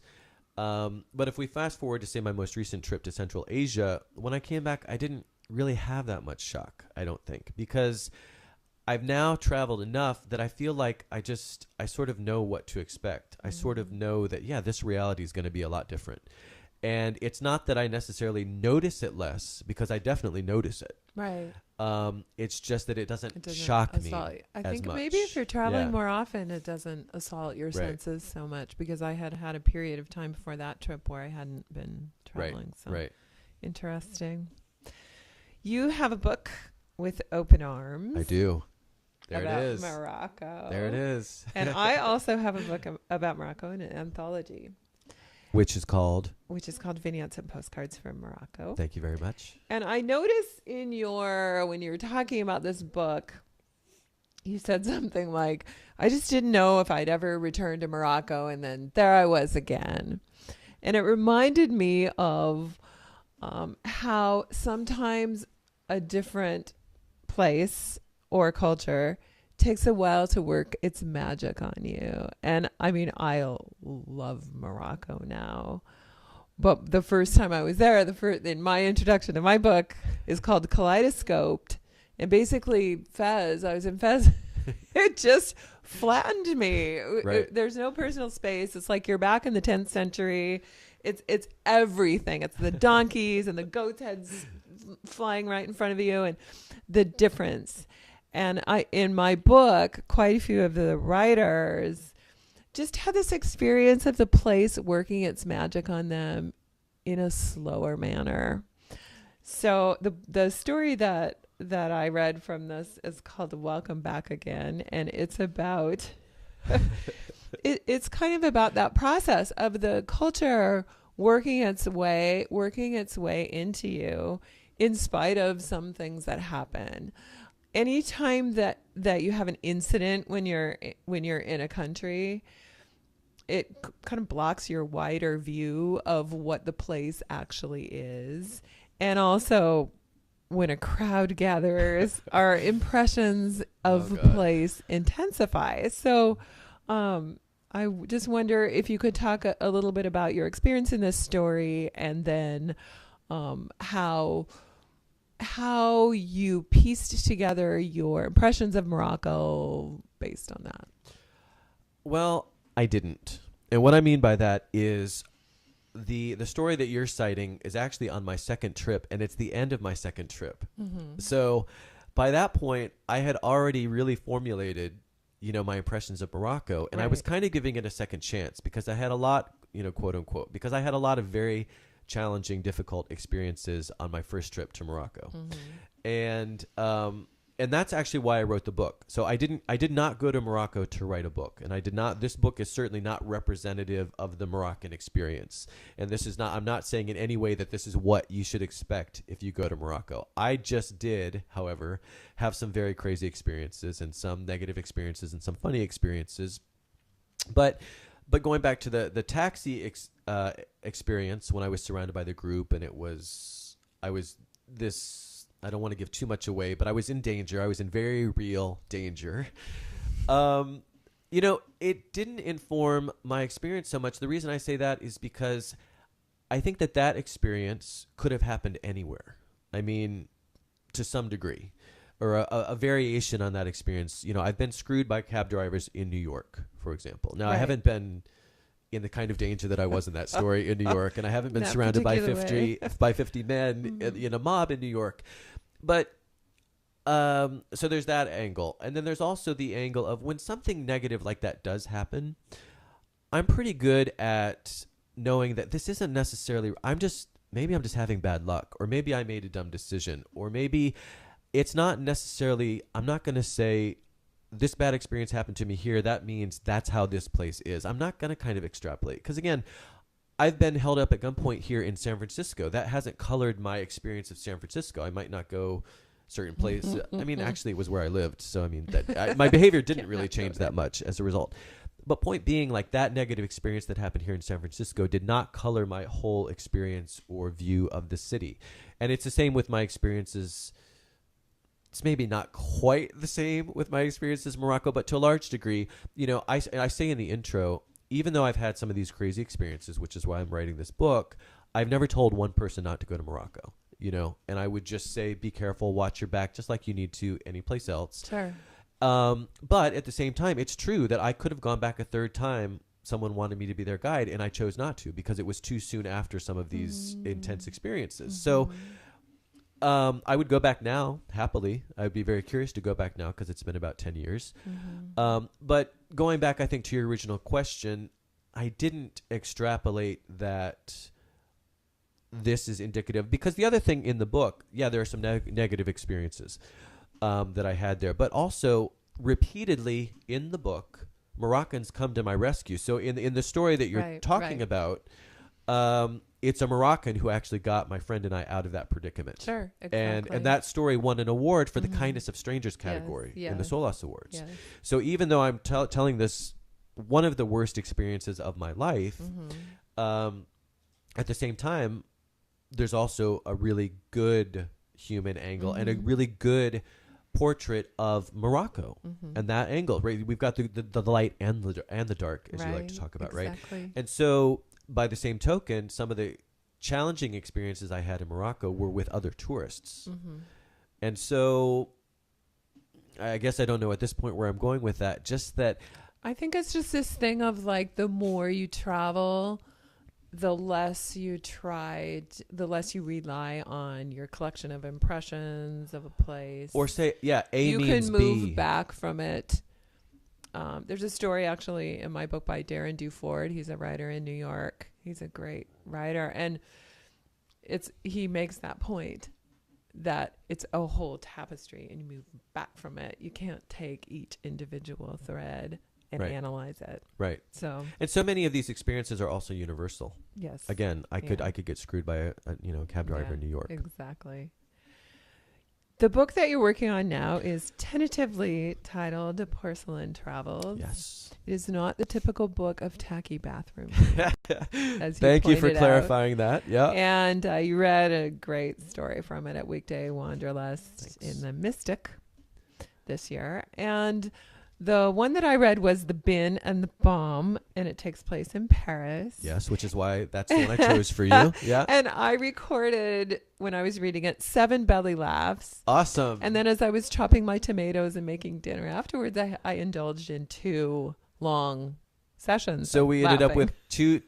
But if we fast forward to say my most recent trip to Central Asia, when I came back, I didn't really have that much shock, I don't think, because I've now traveled enough that I feel like I sort of know what to expect. I sort of know that, this reality is going to be a lot different. And it's not that I necessarily notice it less because I definitely notice it. Right. It's just that it doesn't shock me I as think much. maybe if you're traveling Yeah. more often, it doesn't assault your Right. senses so much because I had a period of time before that trip where I hadn't been traveling. So Right. interesting. You have a book with open arms. I do. There about it is. Morocco. There it is. And I also have a book about Morocco in an anthology, Which is called? which is called Vignettes and Postcards from Morocco. Thank you very much. And I noticed when you were talking about this book, you said something like, I just didn't know if I'd ever return to Morocco. And then there I was again. And it reminded me of how sometimes a different place or culture takes a while to work its magic on you. And I love Morocco now. But the first time I was there, in my introduction to my book is called Kaleidoscoped. And basically Fez, I was in Fez, it just flattened me. Right. There's no personal space. It's like you're back in the 10th century. It's everything. It's the donkeys and the goats' heads flying right in front of you and the difference. And in my book, quite a few of the writers just had this experience of the place working its magic on them in a slower manner. So the story that I read from this is called Welcome Back Again. And it's about, it's kind of about that process of the culture working its way into you in spite of some things that happen. Anytime that you have an incident when you're in a country, it kind of blocks your wider view of what the place actually is. And also, when a crowd gathers, our impressions of the place intensify. So I just wonder if you could talk a little bit about your experience in this story, and then how you pieced together your impressions of Morocco based on that. Well, I didn't. And what I mean by that is the story that you're citing is actually on my second trip, and it's the end of my second trip. Mm-hmm. So by that point, I had already really formulated, my impressions of Morocco, and I was kind of giving it a second chance because I had a lot, quote unquote, because I had a lot of very challenging, difficult experiences on my first trip to Morocco. Mm-hmm. And that's actually why I wrote the book. So I did not go to Morocco to write a book, and this book is certainly not representative of the Moroccan experience. And I'm not saying in any way that this is what you should expect if you go to Morocco. I just did, however, have some very crazy experiences and some negative experiences and some funny experiences. But going back to the taxi experience when I was surrounded by the group, and I don't want to give too much away, but I was in danger. I was in very real danger. It didn't inform my experience so much. The reason I say that is because I think that experience could have happened anywhere. I mean, to some degree, or a variation on that experience. I've been screwed by cab drivers in New York, for example. Now, I haven't been in the kind of danger that I was in that story in New York, and I haven't been surrounded by 50 men in a mob in New York. But so there's that angle. And then there's also the angle of when something negative like that does happen, I'm pretty good at knowing that this isn't necessarily, maybe I'm just having bad luck, or maybe I made a dumb decision, or maybe it's not necessarily, I'm not going to say this bad experience happened to me here, that means that's how this place is. I'm not going to kind of extrapolate. Because again, I've been held up at gunpoint here in San Francisco. That hasn't colored my experience of San Francisco. I might not go certain places. I mean, actually, it was where I lived. So, I mean, my behavior didn't really change that much as a result. But point being, like, that negative experience that happened here in San Francisco did not color my whole experience or view of the city. And it's the same with my experiences. It's maybe not quite the same with my experiences in Morocco, but to a large degree, I say in the intro, even though I've had some of these crazy experiences, which is why I'm writing this book, I've never told one person not to go to Morocco, and I would just say, be careful, watch your back, just like you need to any place else. Sure. But at the same time, it's true that I could have gone back a third time. Someone wanted me to be their guide, and I chose not to because it was too soon after some of these intense experiences. So I would go back now, happily. I would be very curious to go back now because it's been about 10 years. But going back, I think, to your original question, I didn't extrapolate that this is indicative. Because the other thing in the book, there are some negative experiences that I had there. But also, repeatedly in the book, Moroccans come to my rescue. So in the story that you're talking about, it's a Moroccan who actually got my friend and I out of that predicament. Sure, exactly. And that story won an award for the Kindness of Strangers category in the Solas Awards. Yes. So even though I'm telling this, one of the worst experiences of my life, at the same time, there's also a really good human angle and a really good portrait of Morocco and that angle. Right, we've got the light and the dark, as you like to talk about, right? And so, by the same token, some of the challenging experiences I had in Morocco were with other tourists. And so I guess I don't know at this point where I'm going with that. Just that I think it's just this thing of like, the more you travel, the less you rely on your collection of impressions of a place. Or say, A you means can move B. back from it. There's a story actually in my book by Darren Duford. He's a writer in New York. He's a great writer. And he makes that point that it's a whole tapestry and you move back from it. You can't take each individual thread and analyze it. Right. So many of these experiences are also universal. Yes. Again, I could get screwed by a cab driver in New York. Exactly. The book that you're working on now is tentatively titled Porcelain Travels. Yes. It is not the typical book of tacky bathroom. As Thank you for pointed out. clarifying that. Yeah. And you read a great story from it at Weekday Wanderlust Thanks. in the Mystic this year. And the one that I read was The Bin and the Bomb, and it takes place in Paris. Yes, which is why that's the one I chose for you. Yeah. And I recorded, when I was reading it, 7 belly laughs. Awesome. And then as I was chopping my tomatoes and making dinner afterwards, I indulged in 2 long sessions. So of we ended up laughing.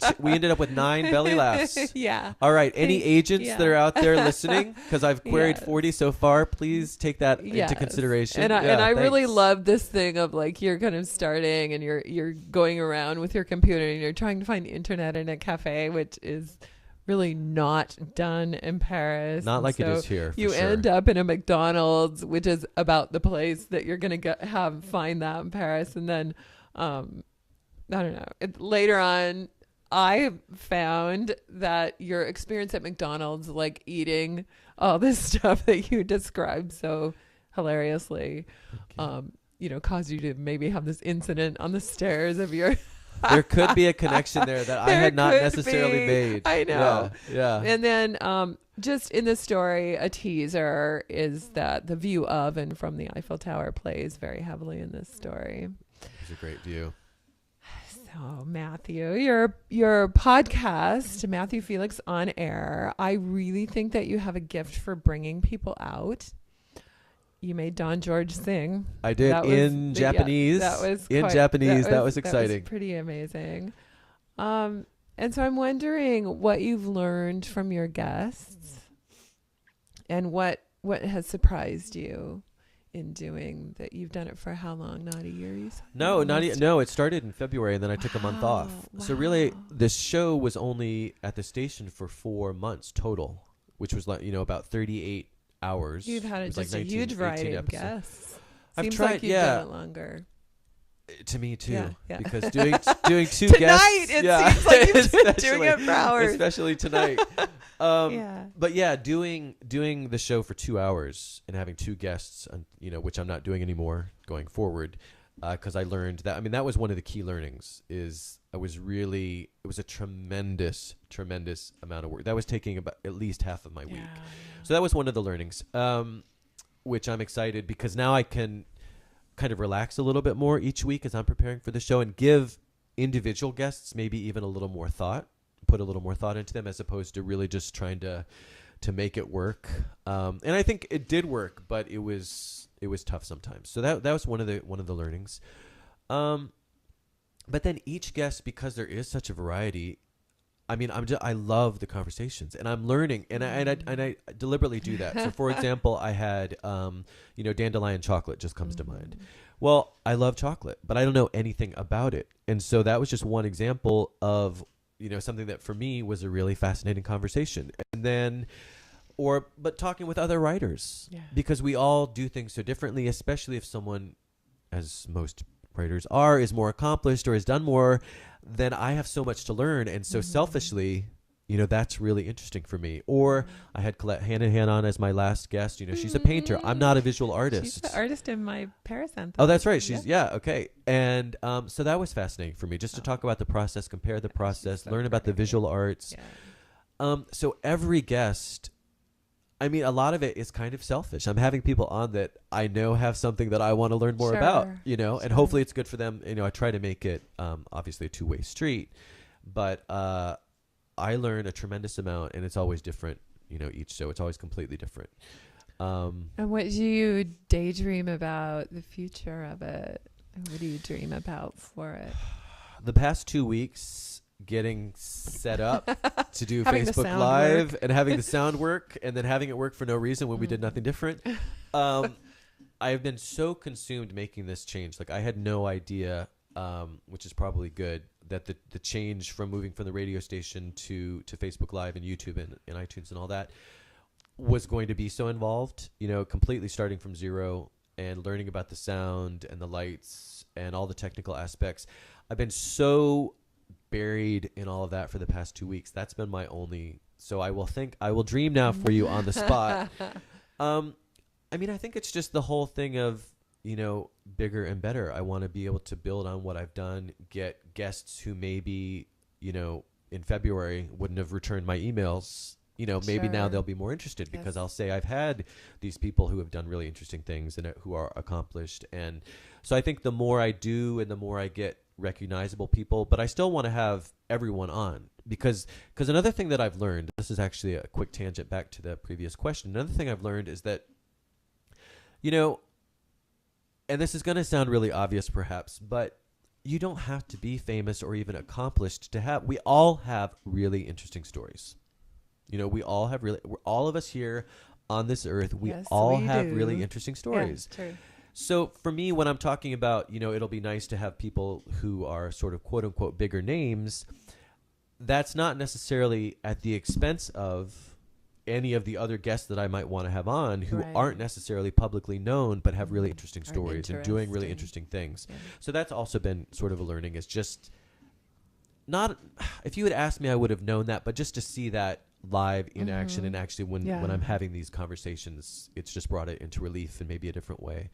with we ended up with 9 belly laughs. Yeah. All right. Any agents Yeah. that are out there listening, because I've queried Yes. 40 so far, please take that Yes. into consideration. And I, Yeah, and I really thanks. love this thing of like you're kind of starting and you're going around with your computer and you're trying to find internet in a cafe, which is really not done in Paris. Not And like it so is here. For you sure. end up in a McDonald's, which is about the place that you're gonna find that in Paris, and then I don't know. Later on, I found that your experience at McDonald's, like eating all this stuff that you described so hilariously, caused you to maybe have this incident on the stairs of your. There could be a connection there that I There had not could necessarily be. made. I know. Yeah. And then just in the story, a teaser is that the view of and from the Eiffel Tower plays very heavily in this story. It's a great view. So Matthew, your podcast, Matthew Felix on Air, I really think that you have a gift for bringing people out. You made Don George sing. I did That was- in Japanese. that was in quite- Japanese. That was That exciting. was pretty amazing. And so I'm wondering what you've learned from your guests and what has surprised you in doing that. You've done it for how long? Not a year, you said? No, Almost? no. It started in February, and then I took a month off. So really, Wow. this show was only at the station for 4 months total, which was like about 38 hours. You've had It was just like a 19, huge 18 variety of episodes. guests. I've Seems tried, like you've yeah. done it longer. To me too, Yeah, yeah. because doing two Tonight, guests. it yeah, seems like you've been doing especially- it for hours. especially tonight. Yeah. But yeah, doing the show for 2 hours and having 2 guests, which I'm not doing anymore going forward, because I learned that. I mean, that was one of the key learnings. It was a tremendous amount of work that was taking about at least half of my week. Yeah. So that was one of the learnings, which I'm excited because now I can kind of relax a little bit more each week as I'm preparing for the show and give individual guests maybe even a little more thought, put a little more thought into them as opposed to really just trying to make it work. And I think it did work, but it was tough sometimes. So that was one of the learnings. But then each guest, because there is such a variety, I mean, I love the conversations, and I'm learning, and I deliberately do that. So, for example, I had, dandelion chocolate just comes to mind. Well, I love chocolate, but I don't know anything about it, and so that was just one example of something that for me was a really fascinating conversation. And then, but talking with other writers, Yeah. because we all do things so differently, especially if someone, as most writers are, is more accomplished or has done more, then I have so much to learn. And so selfishly, that's really interesting for me. Or I had Colette Hanahan on as my last guest. She's a painter. I'm not a visual artist. She's the artist in my Paris anthem. Oh, that's right. She's okay. And so that was fascinating for me, just to talk about the process, compare the process, so learn about the brilliant. visual arts. Yeah. So every guest, I mean, a lot of it is kind of selfish. I'm having people on that I know have something that I want to learn more about, and Sure. hopefully it's good for them. I try to make it obviously a two-way street, but I learn a tremendous amount, and it's always different. Each show, it's always completely different. And what do you daydream about the future of it? What do you dream about for it? The past 2 weeks, getting set up to do Having the Facebook sound Live work. and having the sound work, and then having it work for no reason when we did nothing different. I have been so consumed making this change. Like I had no idea, which is probably good, that the change from moving from the radio station to Facebook Live and YouTube and iTunes and all that was going to be so involved. Completely starting from zero and learning about the sound and the lights and all the technical aspects. I've been so buried in all of that for the past 2 weeks. That's been my only. So I will dream now for you on the spot. I mean, I think it's just the whole thing of, bigger and better. I want to be able to build on what I've done, get guests who maybe, in February wouldn't have returned my emails. Maybe now Sure. they'll be more interested because Yes. I'll say I've had these people who have done really interesting things and who are accomplished. And so I think the more I do and the more I get recognizable people, but I still want to have everyone on because another thing that I've learned, this is actually a quick tangent back to the previous question. Another thing I've learned is that, and this is going to sound really obvious perhaps, but you don't have to be famous or even accomplished to have, we all have really interesting stories. We all have we're all of us here on this earth. We Yes, all we have do. really interesting stories. Yeah, true. So for me, when I'm talking about, it'll be nice to have people who are sort of quote unquote bigger names, that's not necessarily at the expense of any of the other guests that I might want to have on who Right. aren't necessarily publicly known, but have really interesting Are stories and doing really interesting. interesting things. Yeah. So that's also been sort of a learning. It's just not, if you had asked me, I would have known that, but just to see that live in action and actually when Yeah. I'm having these conversations, it's just brought it into relief in maybe a different way.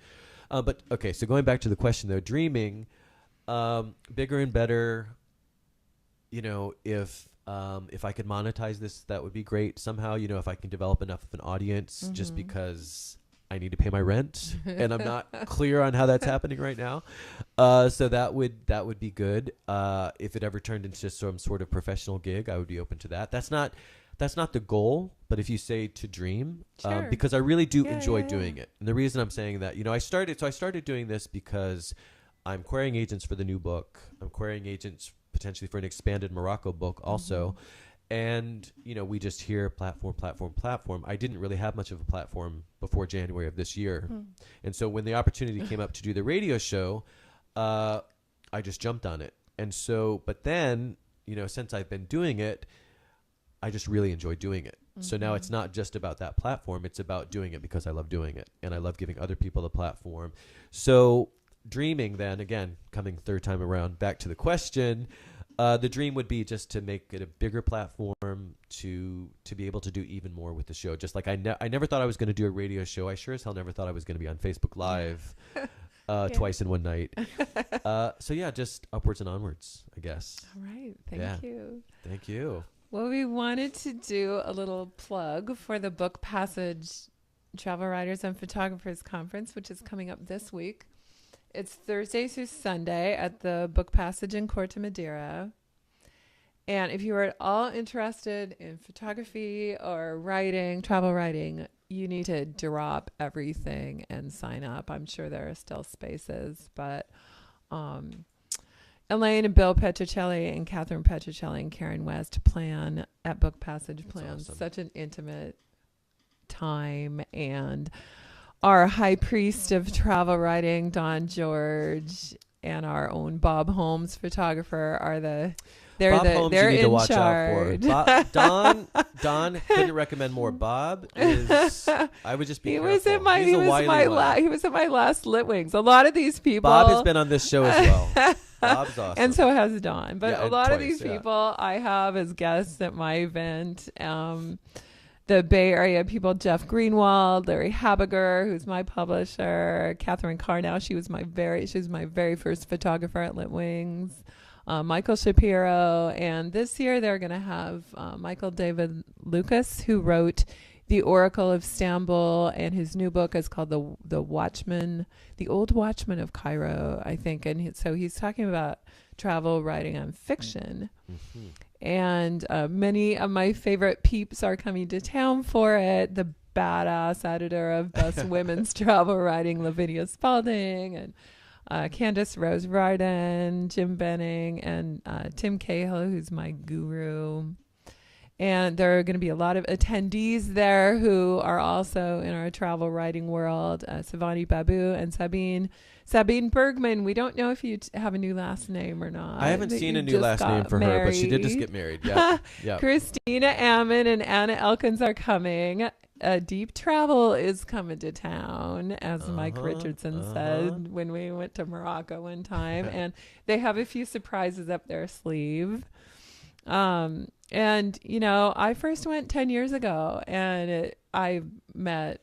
But okay, so going back to the question though, dreaming, bigger and better, if I could monetize this, that would be great somehow, if I can develop enough of an audience just because I need to pay my rent and I'm not clear on how that's happening right now. So that would be good. If it ever turned into some sort of professional gig, I would be open to that. That's not the goal, but if you say to dream, Sure. because I really do Yeah, enjoy yeah, doing it. And the reason I'm saying that, I started doing this because I'm querying agents for the new book. I'm querying agents potentially for an expanded Morocco book also. And, we just hear platform. I didn't really have much of a platform before January of this year. And so when the opportunity came up to do the radio show, I just jumped on it. And so, but then, since I've been doing it, I just really enjoy doing it. So now it's not just about that platform. It's about doing it because I love doing it. And I love giving other people the platform. So dreaming then, again, coming third time around, back to the question, the dream would be just to make it a bigger platform to be able to do even more with the show. Just like I never thought I was going to do a radio show. I sure as hell never thought I was going to be on Facebook Live twice in one night. So yeah, just upwards and onwards, I guess. All right. Yeah. Thank you. Thank you. Well, we wanted to do a little plug for the Book Passage Travel Writers and Photographers Conference, which is coming up this week. It's Thursday through Sunday at the Book Passage in Corte Madera. And if you are at all interested in photography or writing, travel writing, you need to drop everything and sign up. I'm sure there are still spaces, but Elaine and Bill Petrocelli and Catherine Petrocelli and Karen West plan at Book Passage plans awesome. such an intimate time, and our high priest of travel writing, Don George, and our own Bob Holmes photographer are they're Holmes, they're you need in to watch charge. out for. Don couldn't recommend more. Bob is. I would just be. He was careful. in my He's he a was wily my one. he was in my last Litwings. A lot of these people. Bob has been on this show as well. Bob's awesome. And so has Dawn. But Yeah, a and lot of twice, these yeah. people I have as guests at my event. The Bay Area people, Jeff Greenwald, Larry Habiger, who's my publisher, Catherine Carnow, she was my very first photographer at Litwings, Michael Shapiro, and this year they're going to have Michael David Lucas, who wrote The Oracle of Istanbul, and his new book is called The Watchman, The Old Watchman of Cairo, I think, and so he's talking about travel writing on fiction. Mhm. And many of my favorite peeps are coming to town for it. The badass editor of Best Women's Travel Writing, Lavinia Spalding, and Candace Rose Varden, Jim Benning, and Tim Cahill, who's my guru. And there are going to be a lot of attendees there who are also in our travel writing world. Savani Babu and Sabine Bergman. We don't know if you have a new last name or not. I haven't that seen you a new just last name got for her, but she did just married. get married. Yeah. Yeah. Christina Ammon and Anna Elkins are coming. Deep Travel is coming to town, as Mike Richardson said when we went to Morocco one time. And they have a few surprises up their sleeve. And, I first went 10 years ago, and I met,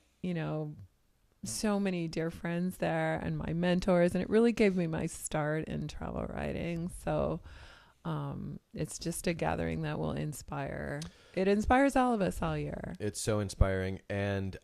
so many dear friends there and my mentors, and it really gave me my start in travel writing. So it's just a gathering that will inspire. It inspires all of us all year. It's so inspiring. And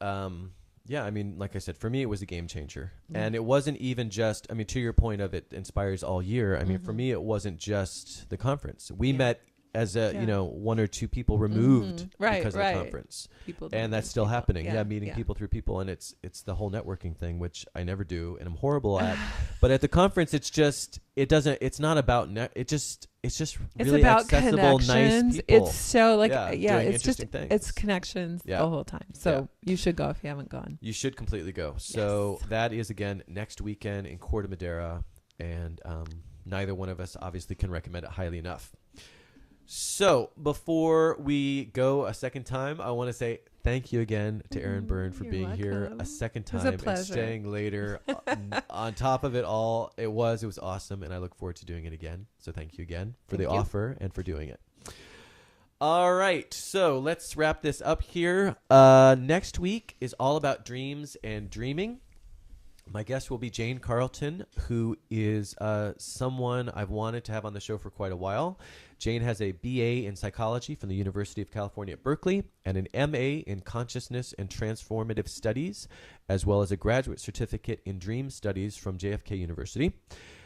yeah, I mean, like I said, for me, it was a game changer. And it wasn't even just, I mean, to your point of it inspires all year. I mean, for me, it wasn't just the conference. We met as a, you know, one or two people removed because of the conference. And that's still happening. Yeah, meeting people through people. And it's the whole networking thing, which I never do and I'm horrible at. But at the conference, it's just, it's not about, it's just really about accessible, connections. nice people. It's so like, doing it's just, interesting things. it's connections the whole time. So you should go if you haven't gone. You should completely go. So that is, again, next weekend in Corte Madera. And neither one of us obviously can recommend it highly enough. So before we go a second time, I want to say thank you again to Erin Byrne for being here a second time and staying later. On top of it all, it was awesome, and I look forward to doing it again. So thank you again for the offer and for doing it. All right, so let's wrap this up here. Next week is all about dreams and dreaming. My guest will be Jane Carlton, who is someone I've wanted to have on the show for quite a while. Jane has a BA in psychology from the University of California at Berkeley and an MA in consciousness and transformative studies, as well as a graduate certificate in dream studies from JFK University.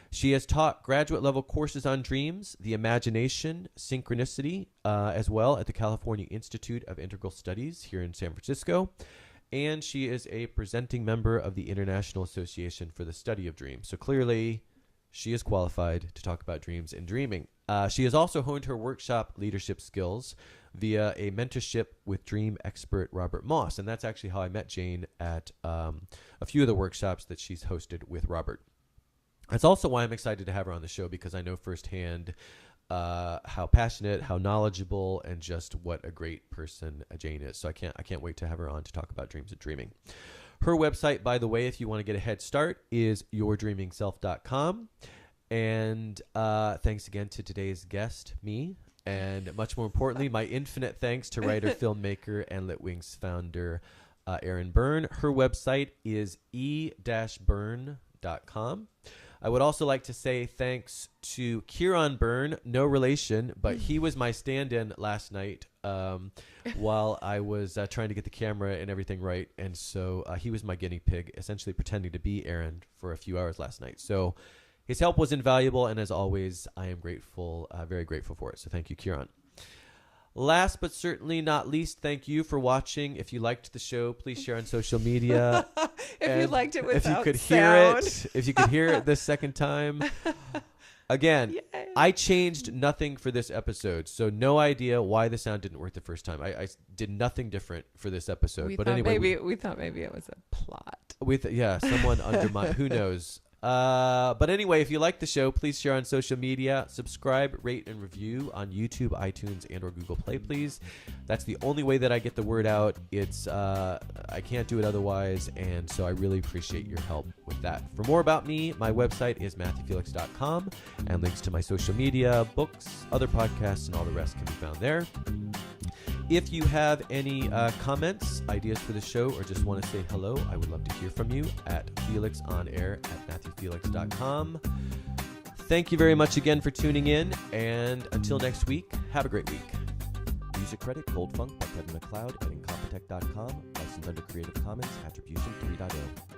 She has taught graduate level courses on dreams, the imagination, synchronicity, as well at the California Institute of Integral Studies here in San Francisco. And she is a presenting member of the International Association for the Study of Dreams. So clearly, she is qualified to talk about dreams and dreaming. She has also honed her workshop leadership skills via a mentorship with dream expert Robert Moss. And that's actually how I met Jane at a few of the workshops that she's hosted with Robert. That's also why I'm excited to have her on the show, because I know firsthand how passionate, how knowledgeable, and just what a great person Jane is. So I can't wait to have her on to talk about dreams and dreaming. Her website, by the way, if you want to get a head start, is yourdreamingself.com. And thanks again to today's guest, me, and much more importantly, my infinite thanks to writer, filmmaker, and Litwings founder Erin Byrne. Her website is e-byrne.com. I would also like to say thanks to Kieran Byrne, no relation, but he was my stand-in last night while I was trying to get the camera and everything right. And so he was my guinea pig, essentially pretending to be Erin for a few hours last night. So his help was invaluable, and as always, I am grateful, very grateful for it. So thank you, Kieran. Last but certainly not least, thank you for watching. If you liked the show, please share on social media. If you liked it without if you could sound. if you could hear it this second time. Again, Yay. I changed nothing for this episode, so no idea why the sound didn't work the first time. I did nothing different for this episode. We But thought anyway, we thought maybe it was a plot. someone undermined. Who knows? But anyway, if you like the show, please share on social media, subscribe, rate, and review on YouTube, iTunes, and or Google Play, please. That's the only way that I get the word out. It's I can't do it otherwise, and so I really appreciate your help with that. For more about me, my website is MatthewFelix.com, and links to my social media, books, other podcasts, and all the rest can be found there. If you have any comments, ideas for the show, or just want to say hello, I would love to hear from you at felixonair@matthewfelix.com. Thank you very much again for tuning in, and until next week, have a great week. Music credit Cold Funk by Kevin MacLeod at Incompetech.com, licensed under Creative Commons Attribution 3.0.